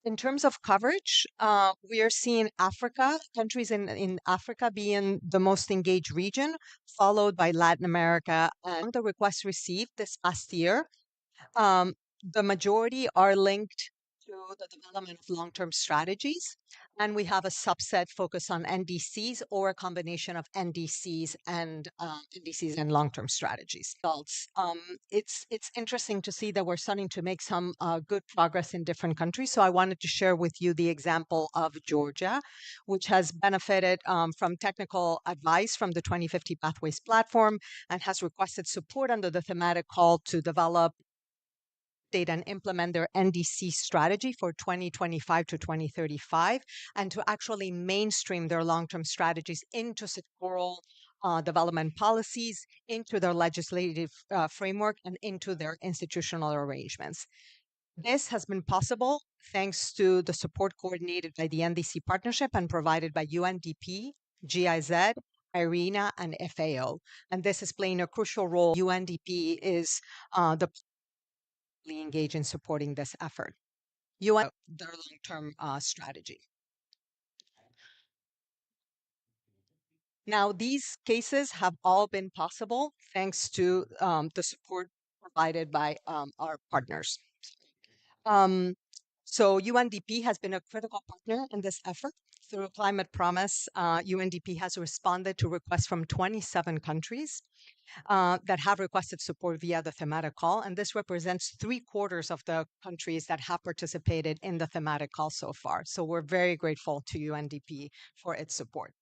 In terms of coverage, we are seeing countries in Africa being the most engaged region, followed by Latin America. And the requests received this past year, the majority are linked to the development of long-term strategies. And we have a subset focused on NDCs or a combination of NDCs and long-term strategies. It's interesting to see that we're starting to make some good progress in different countries. So I wanted to share with you the example of Georgia, which has benefited from technical advice from the 2050 Pathways platform and has requested support under the thematic call to develop and implement their NDC strategy for 2025 to 2035, and to actually mainstream their long-term strategies into sectoral development policies, into their legislative framework, and into their institutional arrangements. This has been possible thanks to the support coordinated by the NDC partnership and provided by UNDP, GIZ, IRENA, and FAO. And this is playing a crucial role. UNDP is engage in supporting this effort. UN, their long-term strategy. Now, these cases have all been possible thanks to the support provided by our partners. So UNDP has been a critical partner in this effort. Through Climate Promise, UNDP has responded to requests from 27 countries that have requested support via the thematic call. And this represents 3/4 of the countries that have participated in the thematic call so far. So we're very grateful to UNDP for its support.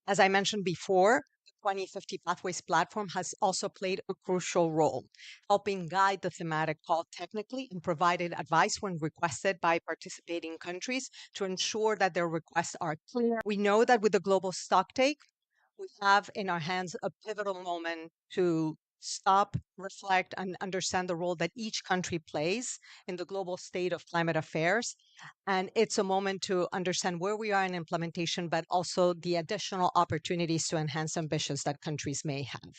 As I mentioned before, the 2050 Pathways platform has also played a crucial role, helping guide the thematic call technically and provided advice when requested by participating countries to ensure that their requests are clear. We know that with the global stocktake, we have in our hands a pivotal moment to stop, reflect, and understand the role that each country plays in the global state of climate affairs. And it's a moment to understand where we are in implementation, but also the additional opportunities to enhance ambitions that countries may have.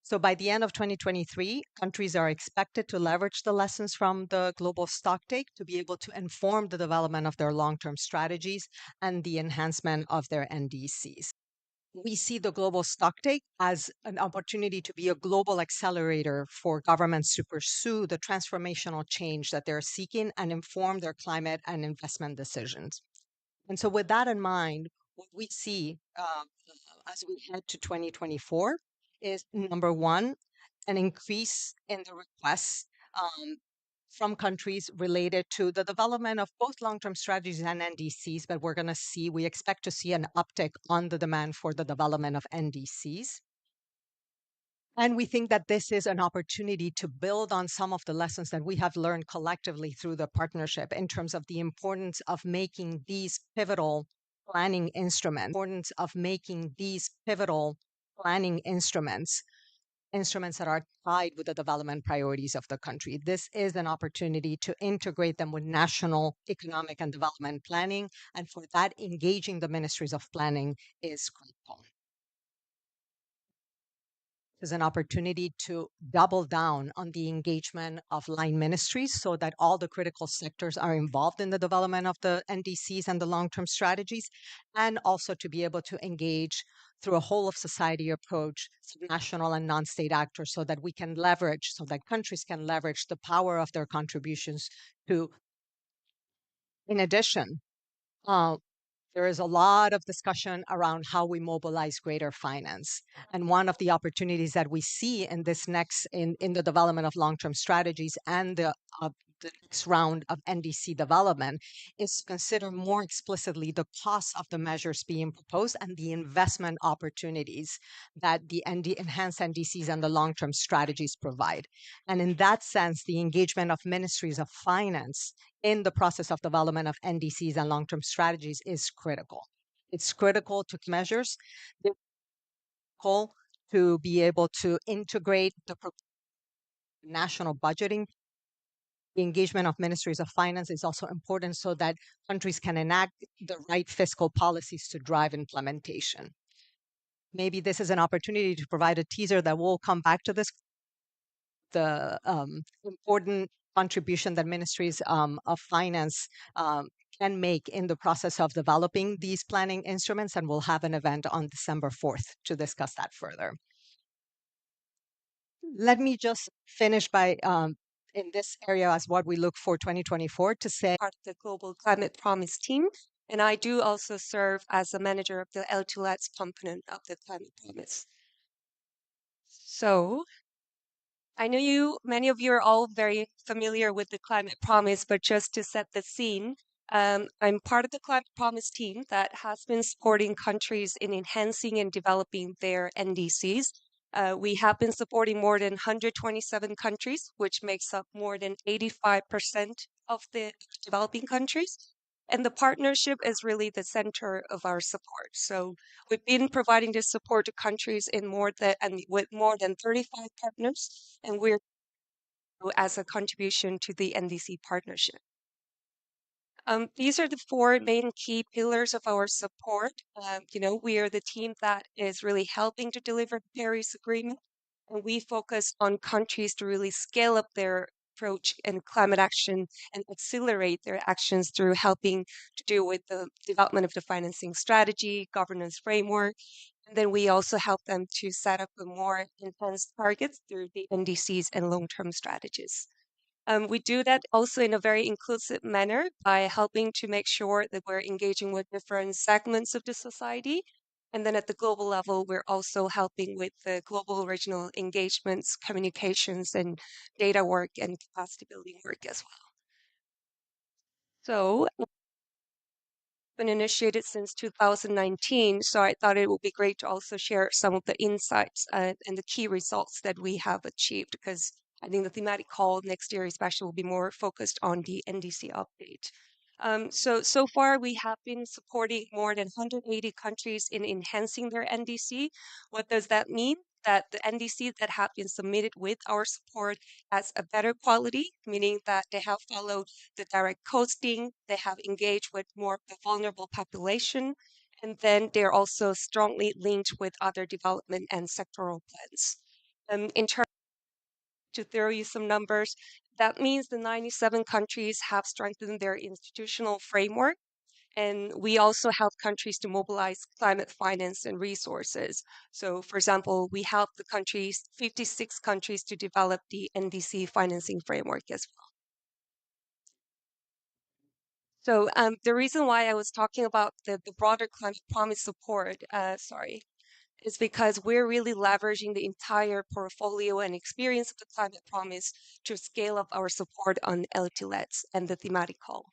So by the end of 2023, countries are expected to leverage the lessons from the global stocktake to be able to inform the development of their long-term strategies and the enhancement of their NDCs. We see the global stocktake as an opportunity to be a global accelerator for governments to pursue the transformational change that they're seeking and inform their climate and investment decisions. And so with that in mind, what we see as we head to 2024 is, number one, an increase in the requests from countries related to the development of both long-term strategies and NDCs, but we expect to see an uptick on the demand for the development of NDCs. And we think that this is an opportunity to build on some of the lessons that we have learned collectively through the partnership in terms of the importance of making these pivotal planning instruments, instruments that are tied with the development priorities of the country. This is an opportunity to integrate them with national economic and development planning. And for that, engaging the ministries of planning is critical. Is an opportunity to double down on the engagement of line ministries so that all the critical sectors are involved in the development of the NDCs and the long-term strategies, and also to be able to engage through a whole of society approach, national and non-state actors, so that countries can leverage the power of their contributions to. In addition, there is a lot of discussion around how we mobilize greater finance. And one of the opportunities that we see in the development of long-term strategies and the next round of NDC development is to consider more explicitly the costs of the measures being proposed and the investment opportunities that the enhanced NDCs and the long-term strategies provide. And in that sense, the engagement of ministries of finance in the process of development of NDCs and long-term strategies is critical. It's critical to measures to be able to integrate the national budgeting. The engagement of ministries of finance is also important so that countries can enact the right fiscal policies to drive implementation. Maybe this is an opportunity to provide a teaser that we'll come back to this. The important contribution that ministries of finance can make in the process of developing these planning instruments, and we'll have an event on December 4th to discuss that further. Let me just finish by in this area as what we look for 2024 to say part of the Global Climate Promise team, and I do also serve as a manager of the L2LATS component of the Climate Promise. So I know many of you are all very familiar with the Climate Promise, but just to set the scene, I'm part of the Climate Promise team that has been supporting countries in enhancing and developing their NDCs. We have been supporting more than 127 countries, which makes up more than 85% of the developing countries. And the partnership is really the center of our support. So we've been providing this support to countries with more than 35 partners, and we're as a contribution to the NDC partnership. These are the four main key pillars of our support. We are the team that is really helping to deliver the Paris Agreement, and we focus on countries to really scale up their approach in climate action and accelerate their actions through helping to do with the development of the financing strategy, governance framework. And then we also help them to set up a more intense targets through the NDCs and long-term strategies. We do that also in a very inclusive manner by helping to make sure that we're engaging with different segments of the society. And then at the global level, we're also helping with the global regional engagements, communications, and data work and capacity building work as well. So been initiated since 2019, so I thought it would be great to also share some of the insights and the key results that we have achieved, because I think the thematic call next year especially will be more focused on the NDC update. So far, we have been supporting more than 180 countries in enhancing their NDC. What does that mean? That the NDCs that have been submitted with our support has a better quality, meaning that they have followed the direct coasting, they have engaged with more of the vulnerable population, and then they're also strongly linked with other development and sectoral plans. In terms to throw you some numbers, that means the 97 countries have strengthened their institutional framework. And we also help countries to mobilize climate finance and resources. So, for example, we help the countries, 56 countries, to develop the NDC financing framework as well. So, the reason why I was talking about the broader climate promise support, is because we're really leveraging the entire portfolio and experience of the climate promise to scale up our support on LTLETs and the thematic call.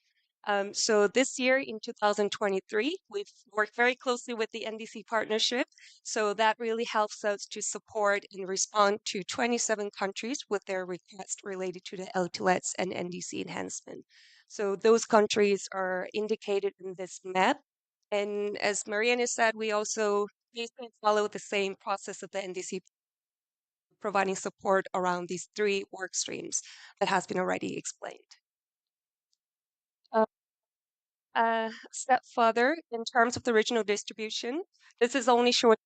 So this year in 2023, we've worked very closely with the NDC partnership. So that really helps us to support and respond to 27 countries with their request related to the LTLETs and NDC enhancement. So those countries are indicated in this map. And as Marianne said, we also basically follow the same process of the NDC, providing support around these three work streams that has been already explained. A step further, in terms of the regional distribution, this is only short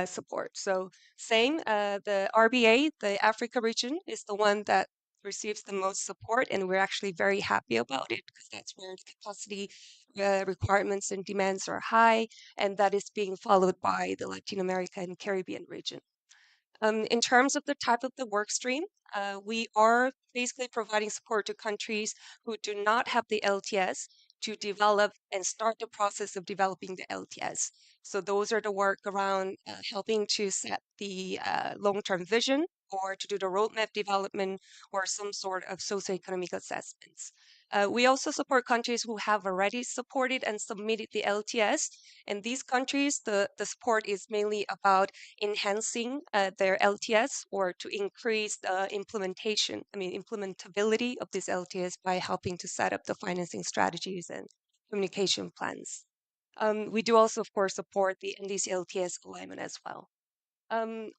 support. So same, the RBA, the Africa region, is the one that receives the most support, and we're actually very happy about it because that's where the capacity requirements and demands are high, and that is being followed by the Latin America and Caribbean region. In terms of the type of the work stream, we are basically providing support to countries who do not have the LTS to develop and start the process of developing the LTS. So those are the work around helping to set the long-term vision or to do the roadmap development or some sort of socioeconomic assessments. We also support countries who have already supported and submitted the LTS. In these countries, the support is mainly about enhancing their LTS or to increase the implementability of this LTS by helping to set up the financing strategies and communication plans. We do also, of course, support the NDC LTS alignment as well.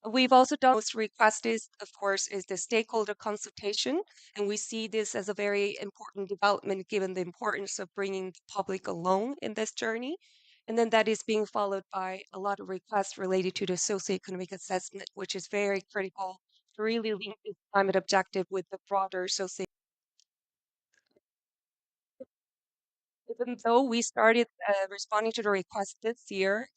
We've also done most requested, of course, is the stakeholder consultation, and we see this as a very important development given the importance of bringing the public along in this journey. And then that is being followed by a lot of requests related to the socioeconomic assessment, which is very critical to really link this climate objective with the broader socio. Even though we started responding to the request this year,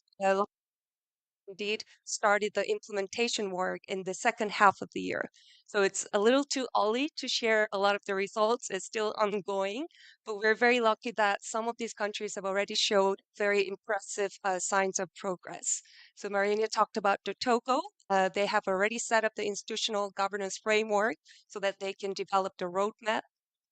indeed started the implementation work in the second half of the year. So it's a little too early to share a lot of the results. It's still ongoing, but we're very lucky that some of these countries have already showed very impressive signs of progress. So Marina talked about the Togo. They have already set up the institutional governance framework so that they can develop the roadmap.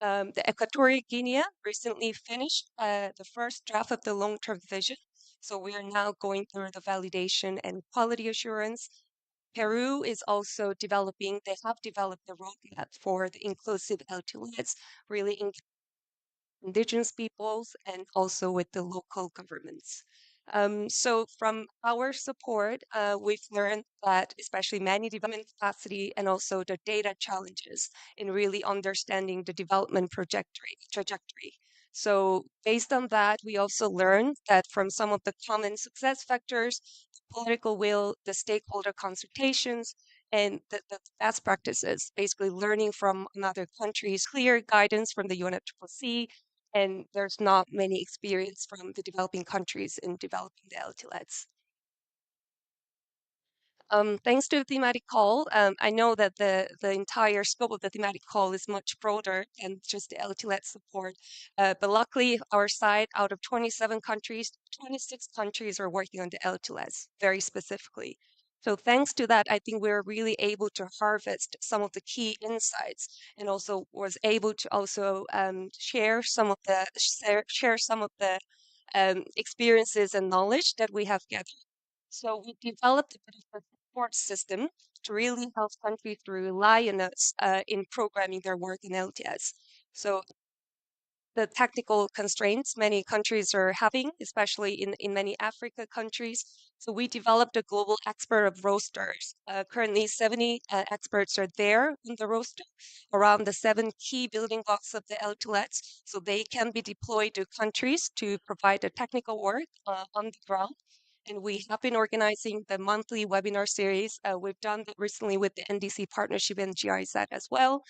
The Equatorial Guinea recently finished the first draft of the long-term vision. So we are now going through the validation and quality assurance. Peru is also developing, they have developed the roadmap for the inclusive LTLEDs, really indigenous peoples and also with the local governments. So from our support, we've learned that especially many development capacity and also the data challenges in really understanding the development trajectory. So based on that, we also learned that from some of the common success factors, political will, the stakeholder consultations, and the best practices, basically learning from another countries, clear guidance from the UNFCCC, and there's not many experience from the developing countries in developing the LTLETs. Thanks to the thematic call, I know that the entire scope of the thematic call is much broader than just the LTLET support. But luckily, our side, out of 27 countries, 26 countries are working on the LTLETs very specifically. So thanks to that, I think we're really able to harvest some of the key insights, and also was able to also share some of the experiences and knowledge that we have gathered. So we developed a bit of a support system to really help countries to rely on us in programming their work in LTS. So the technical constraints many countries are having, especially in many Africa countries. So we developed a global expert of roasters. Currently, 70 experts are there in the roster around the 7 key building blocks of the LTLETs. So they can be deployed to countries to provide the technical work on the ground. And we have been organizing the monthly webinar series. We've done that recently with the NDC partnership and GIZ as well,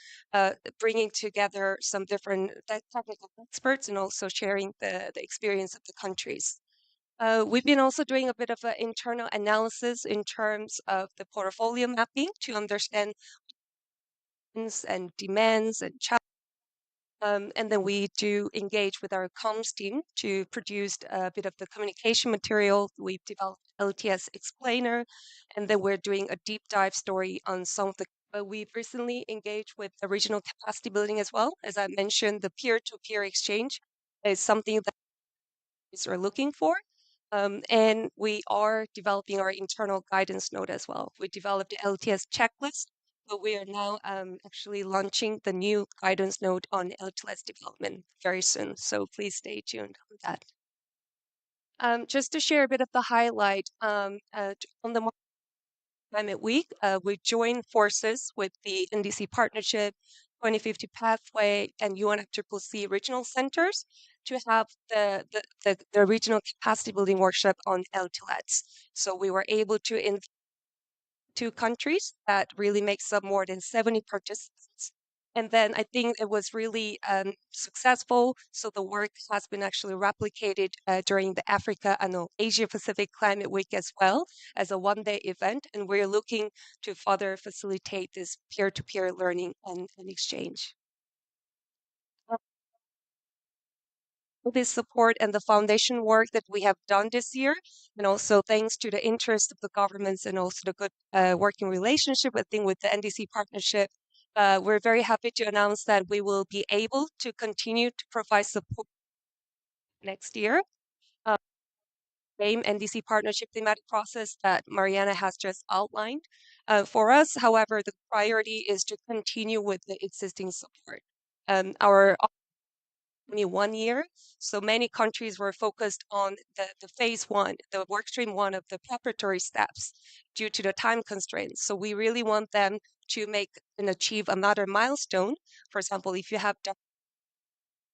bringing together some different technical experts and also sharing the experience of the countries. We've been also doing a bit of an internal analysis in terms of the portfolio mapping to understand and demands and challenges. And then we do engage with our comms team to produce a bit of the communication material. We've developed LTS explainer, and then we're doing a deep dive story on some of the. We've recently engaged with the regional capacity building as well. As I mentioned, the peer-to-peer exchange is something that are looking for. And we are developing our internal guidance node as well. We developed the LTS checklist, but we are now actually launching the new guidance node on LTS development very soon. So please stay tuned on that. Just to share a bit of the highlight on the Climate Week, we joined forces with the NDC Partnership, 2050 Pathway, and UNFCCC regional centers to have the regional capacity building workshop on LTLETs. So we were able to invite 2 countries that really makes up more than 70 participants. And then I think it was really successful. So the work has been actually replicated during the Asia Pacific Climate Week as well as a one-day event. And we're looking to further facilitate this peer-to-peer learning and exchange. This support and the foundation work that we have done this year, and also thanks to the interest of the governments and also the good working relationship, I think, with the NDC partnership, we're very happy to announce that we will be able to continue to provide support next year. Same NDC partnership thematic process that Mariana has just outlined. For us, however, the priority is to continue with the existing support. Our only 1 year. So many countries were focused on the phase 1, the work stream 1 of the preparatory steps due to the time constraints. So we really want them to make and achieve another milestone. For example, if you have done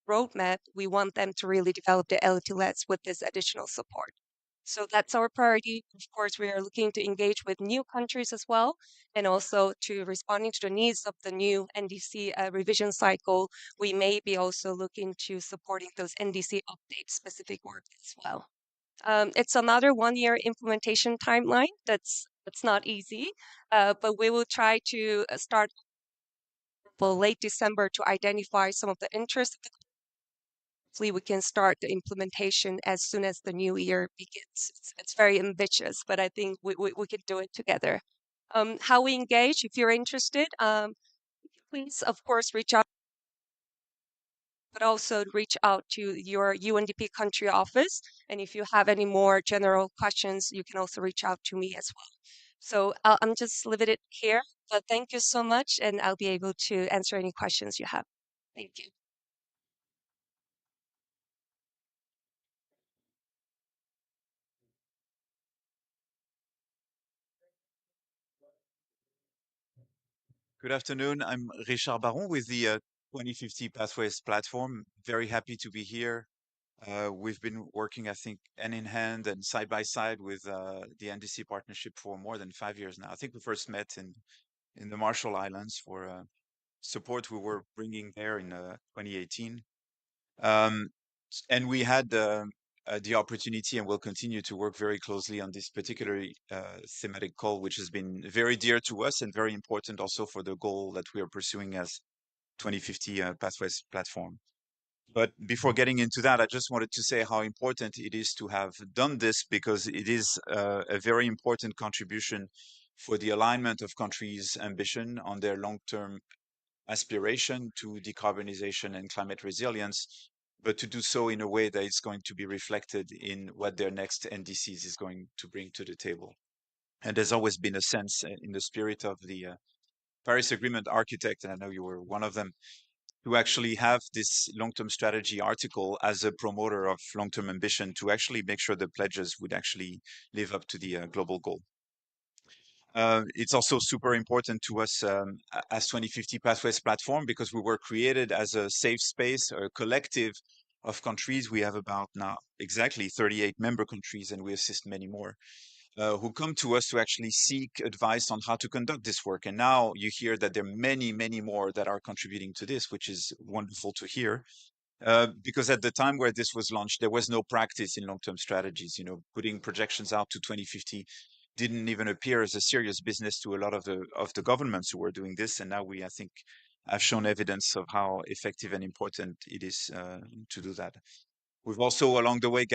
roadmap, we want them to really develop the LTLETs with this additional support. So that's our priority. Of course, we are looking to engage with new countries as well, and also to responding to the needs of the new NDC revision cycle. We may be also looking to supporting those NDC update specific work as well. It's another 1-year implementation timeline. That's not easy, but we will try to start for late December to identify some of the interests. Hopefully we can start the implementation as soon as the new year begins. It's very ambitious, but I think we can do it together. How we engage, if you're interested, please, of course, reach out, but also reach out to your UNDP country office. And if you have any more general questions, you can also reach out to me as well. So I'm just leaving it here, but thank you so much, and I'll be able to answer any questions you have. Thank you. Good afternoon. I'm Richard Baron with the 2050 Pathways platform. Very happy to be here We've been working, I think, hand in hand and side by side with the NDC partnership for more than 5 years now. I think we first met in the Marshall Islands for support we were bringing there in 2018. Um, and we had the opportunity and will continue to work very closely on this particular thematic call, which has been very dear to us and very important also for the goal that we are pursuing as 2050 Pathways Platform. But before getting into that, I just wanted to say how important it is to have done this, because it is a very important contribution for the alignment of countries' ambition on their long-term aspiration to decarbonization and climate resilience, but to do so in a way that is going to be reflected in what their next NDCs is going to bring to the table. And there's always been a sense in the spirit of the Paris Agreement architect, and I know you were one of them, to actually have this long-term strategy article as a promoter of long-term ambition to actually make sure the pledges would actually live up to the global goal. It's also super important to us as 2050 Pathways Platform, because we were created as a safe space, a collective of countries. We have about now exactly 38 member countries, and we assist many more who come to us to actually seek advice on how to conduct this work. And now you hear that there are many, many more that are contributing to this, which is wonderful to hear. Because at the time where this was launched, there was no practice in long-term strategies. Putting projections out to 2050 didn't even appear as a serious business to a lot of the governments who were doing this. And now we, I think, have shown evidence of how effective and important it is to do that. We've also, along the way,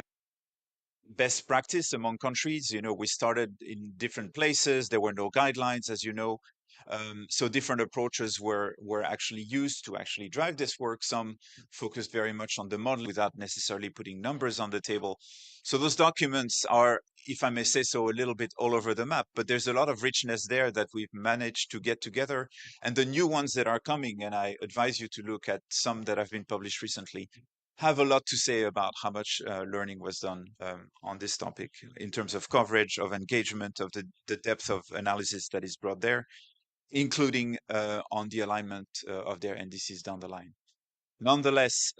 best practice among countries. We started in different places. There were no guidelines, as you know. So different approaches were actually used to actually drive this work. Some focused very much on the model without necessarily putting numbers on the table. So those documents are, if I may say so, a little bit all over the map, but there's a lot of richness there that we've managed to get together. And the new ones that are coming, and I advise you to look at some that have been published recently, have a lot to say about how much learning was done on this topic in terms of coverage, of engagement, of the depth of analysis that is brought there, including on the alignment of their NDCs down the line. Nonetheless,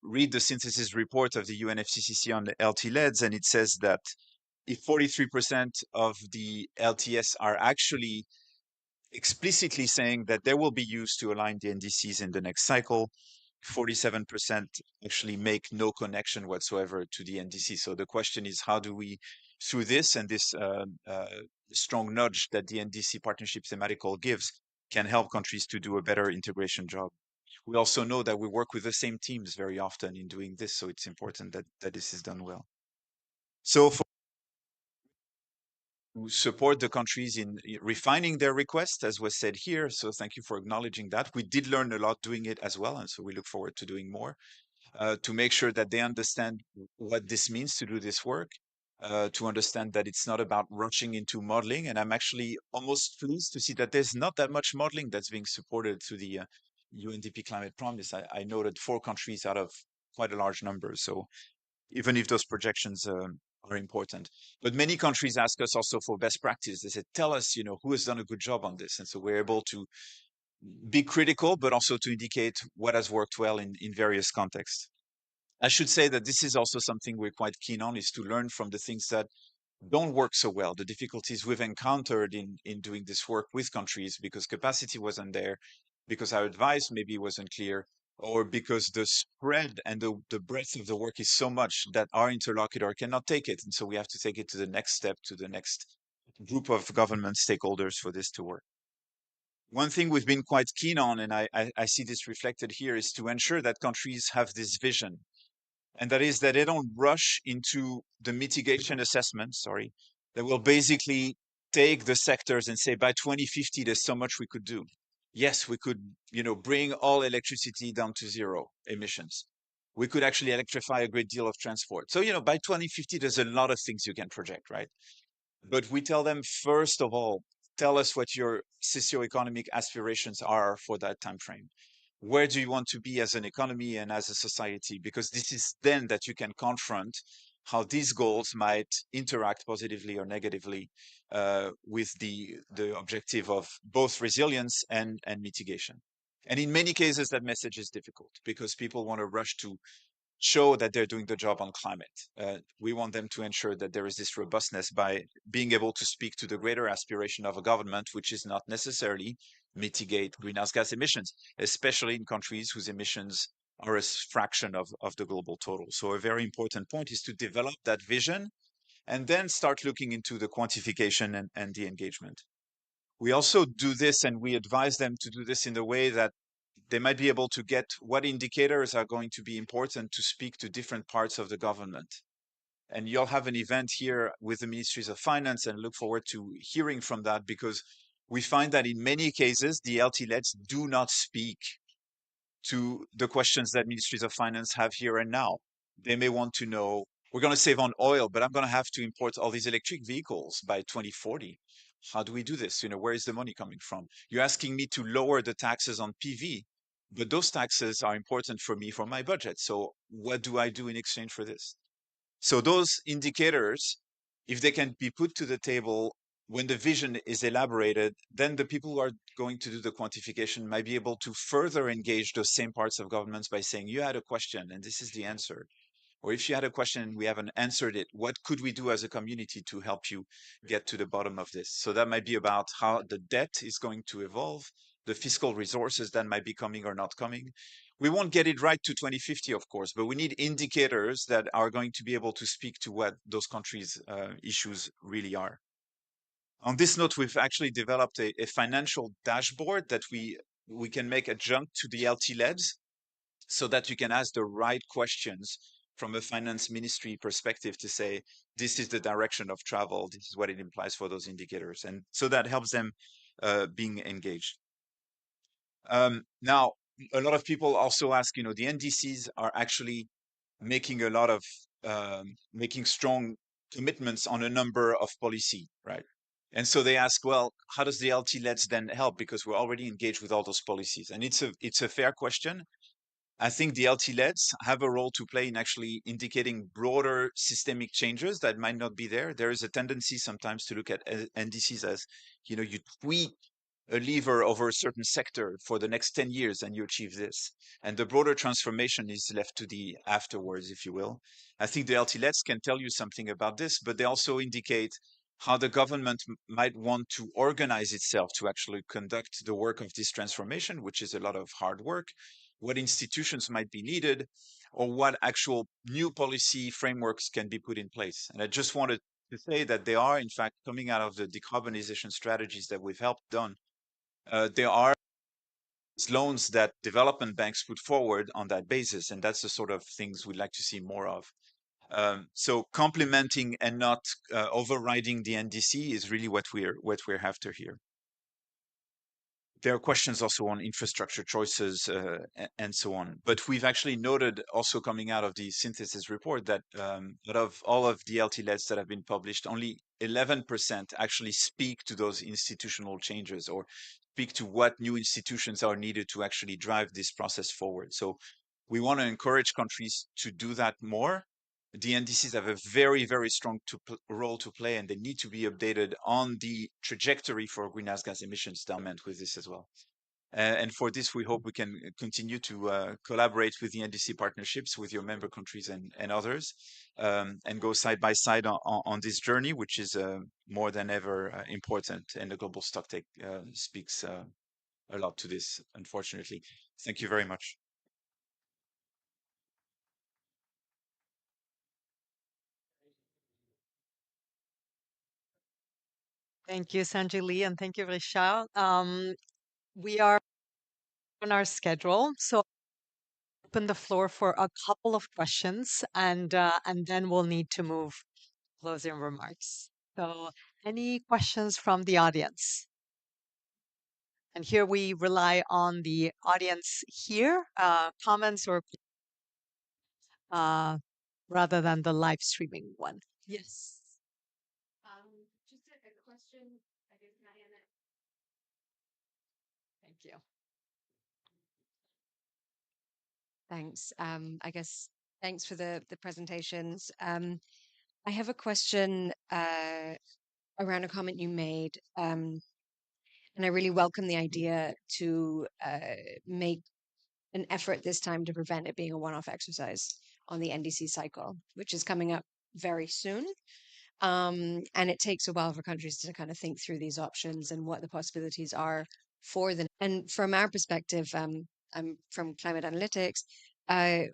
read the synthesis report of the UNFCCC on the LT-LEDs, and it says that if 43% of the LTS are actually explicitly saying that they will be used to align the NDCs in the next cycle, 47% actually make no connection whatsoever to the NDC. So the question is, how do we, through this and this strong nudge that the NDC partnership thematical gives, can help countries to do a better integration job? We also know that we work with the same teams very often in doing this, so it's important that this is done well. So for to support the countries in refining their request, as was said here. So thank you for acknowledging that. We did learn a lot doing it as well, and so we look forward to doing more to make sure that they understand what this means to do this work, to understand that it's not about rushing into modeling. And I'm actually almost pleased to see that there's not that much modeling that's being supported through the UNDP Climate Promise. I noted 4 countries out of quite a large number. So even if those projections are important. But many countries ask us also for best practice. They said, tell us, who has done a good job on this. And so we're able to be critical, but also to indicate what has worked well in various contexts. I should say that this is also something we're quite keen on, is to learn from the things that don't work so well, the difficulties we've encountered in doing this work with countries because capacity wasn't there, because our advice maybe wasn't clear, or because the spread and the breadth of the work is so much that our interlocutor cannot take it. And so we have to take it to the next step, to the next group of government stakeholders for this to work. One thing we've been quite keen on, and I see this reflected here, is to ensure that countries have this vision. And that is that they don't rush into the mitigation assessment, that will basically take the sectors and say, by 2050, there's so much we could do. Yes, we could, bring all electricity down to 0 emissions. We could actually electrify a great deal of transport. So, by 2050, there's a lot of things you can project, right? But we tell them, first of all, tell us what your socioeconomic aspirations are for that time frame. Where do you want to be as an economy and as a society? Because this is then that you can confront how these goals might interact positively or negatively with the objective of both resilience and mitigation. And in many cases, that message is difficult because people want to rush to show that they're doing the job on climate. We want them to ensure that there is this robustness by being able to speak to the greater aspiration of a government, which is not necessarily mitigate greenhouse gas emissions, especially in countries whose emissions are a fraction of the global total. So a very important point is to develop that vision and then start looking into the quantification and the engagement. We also do this, and we advise them to do this in the way that they might be able to get what indicators are going to be important to speak to different parts of the government. And you'll have an event here with the ministries of finance, and look forward to hearing from that, because we find that in many cases, the LT-LEDs do not speak to the questions that ministries of finance have here and now. They may want to know, we're going to save on oil, but I'm going to have to import all these electric vehicles by 2040. How do we do this? Where is the money coming from? You're asking me to lower the taxes on PV, but those taxes are important for me for my budget. So what do I do in exchange for this? So those indicators, if they can be put to the table when the vision is elaborated, then the people who are going to do the quantification might be able to further engage those same parts of governments by saying, you had a question and this is the answer. Or if you had a question and we haven't answered it, what could we do as a community to help you get to the bottom of this? So that might be about how the debt is going to evolve, the fiscal resources that might be coming or not coming. We won't get it right to 2050, of course, but we need indicators that are going to be able to speak to what those countries' issues really are. On this note, we've actually developed a financial dashboard that we can make adjunct to the LT-LEDs so that you can ask the right questions from a finance ministry perspective to say, this is the direction of travel, this is what it implies for those indicators. And so that helps them being engaged. Now, a lot of people also ask, the NDCs are actually making a lot of, making strong commitments on a number of policy, right? And so they ask, well, how does the LT-LEDs then help? Because we're already engaged with all those policies. And it's a fair question. I think the LT-LEDs have a role to play in actually indicating broader systemic changes that might not be there. There is a tendency sometimes to look at NDCs as, you tweak a lever over a certain sector for the next 10 years and you achieve this. And the broader transformation is left to the afterwards, if you will. I think the LT-LEDs can tell you something about this, but they also indicate how the government might want to organize itself to actually conduct the work of this transformation, which is a lot of hard work, what institutions might be needed, or what actual new policy frameworks can be put in place. And I just wanted to say that they are, in fact, coming out of the decarbonization strategies that we've helped done. There are loans that development banks put forward on that basis, and that's the sort of things we'd like to see more of. So complementing and not overriding the NDC is really what we're after here. There are questions also on infrastructure choices and so on. But we've actually noted also coming out of the synthesis report that out of all of the LT-LEDs that have been published, only 11% actually speak to those institutional changes or speak to what new institutions are needed to actually drive this process forward. So we want to encourage countries to do that more. The NDCs have a very, very strong role to play, and they need to be updated on the trajectory for greenhouse gas emissions that meant with this as well. And for this, we hope we can continue to collaborate with the NDC partnerships, with your member countries and others, and go side by side on this journey, which is more than ever important. And the global stocktake speaks a lot to this, unfortunately. Thank you very much. Thank you, Sanjali, and thank you, Richard. We are on our schedule, so open the floor for a couple of questions, and then we'll need to move closing remarks. So, any questions from the audience? And here we rely on the audience here, comments or rather than the live streaming one. Yes. Just a question, I guess, Diana. Thank you. Thanks. I guess thanks for the presentations. I have a question around a comment you made, and I really welcome the idea to make an effort this time to prevent it being a one-off exercise. on the NDC cycle, which is coming up very soon. And it takes a while for countries to kind of think through these options and what the possibilities are for them. And from our perspective, I'm from climate analytics,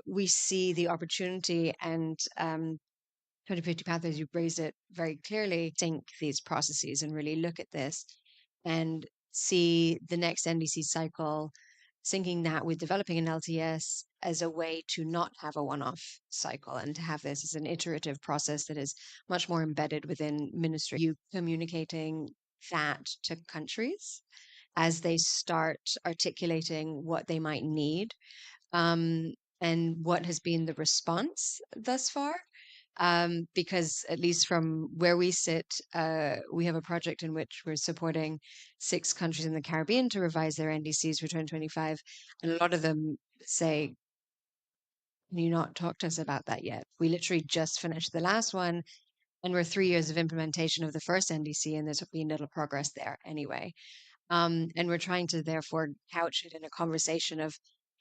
we see the opportunity and 2050 Pathways, you raised it very clearly, sync these processes and really look at this and see the next NDC cycle, syncing that with developing an LTS as a way to not have a one-off cycle and to have this as an iterative process that is much more embedded within ministry. You communicating that to countries as they start articulating what they might need, and what has been the response thus far. Because at least from where we sit, we have a project in which we're supporting 6 countries in the Caribbean to revise their NDCs for 2025. And a lot of them say, can you not talk to us about that yet? We literally just finished the last one, and we're 3 years of implementation of the first NDC, and there's been little progress there anyway. And we're trying to therefore couch it in a conversation of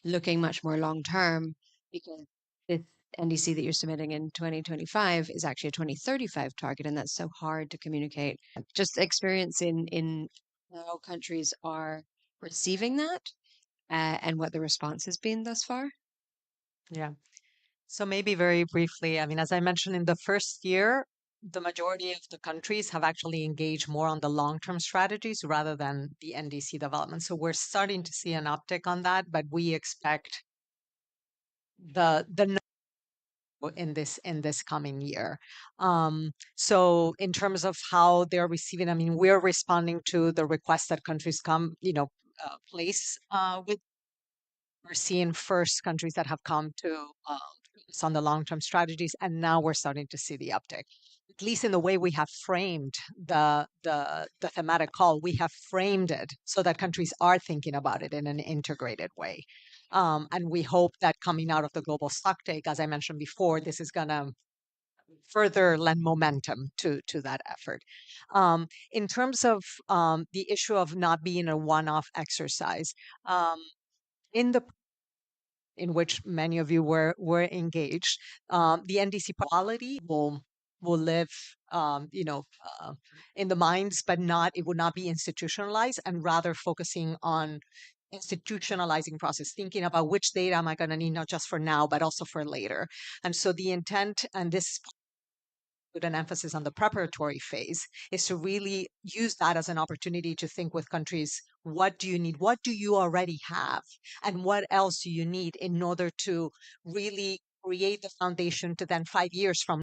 looking much more long term, because this NDC that you're submitting in 2025 is actually a 2035 target, and that's so hard to communicate. Just experience in how countries are receiving that, and what the response has been thus far. Yeah. So maybe very briefly, I mean, as I mentioned, in the first year, the majority of the countries have actually engaged more on the long-term strategies rather than the NDC development. So we're starting to see an uptick on that, but we expect the in this coming year. So in terms of how they're receiving, I mean, we're responding to the requests that countries place with. We're seeing first countries that have come to focus on the long-term strategies, and now we're starting to see the uptick. At least in the way we have framed the thematic call, we have framed it so that countries are thinking about it in an integrated way. And we hope that coming out of the global stocktake, as I mentioned before, this is going to further lend momentum to that effort. In terms of the issue of not being a one-off exercise, in which many of you were engaged, the NDC quality will live, in the minds, but it would not be institutionalized, and rather focusing on institutionalizing process, thinking about which data am I going to need, not just for now, but also for later. And so the intent, and this with an emphasis on the preparatory phase, is to really use that as an opportunity to think with countries, what do you need? What do you already have? And what else do you need in order to really create the foundation to then 5 years from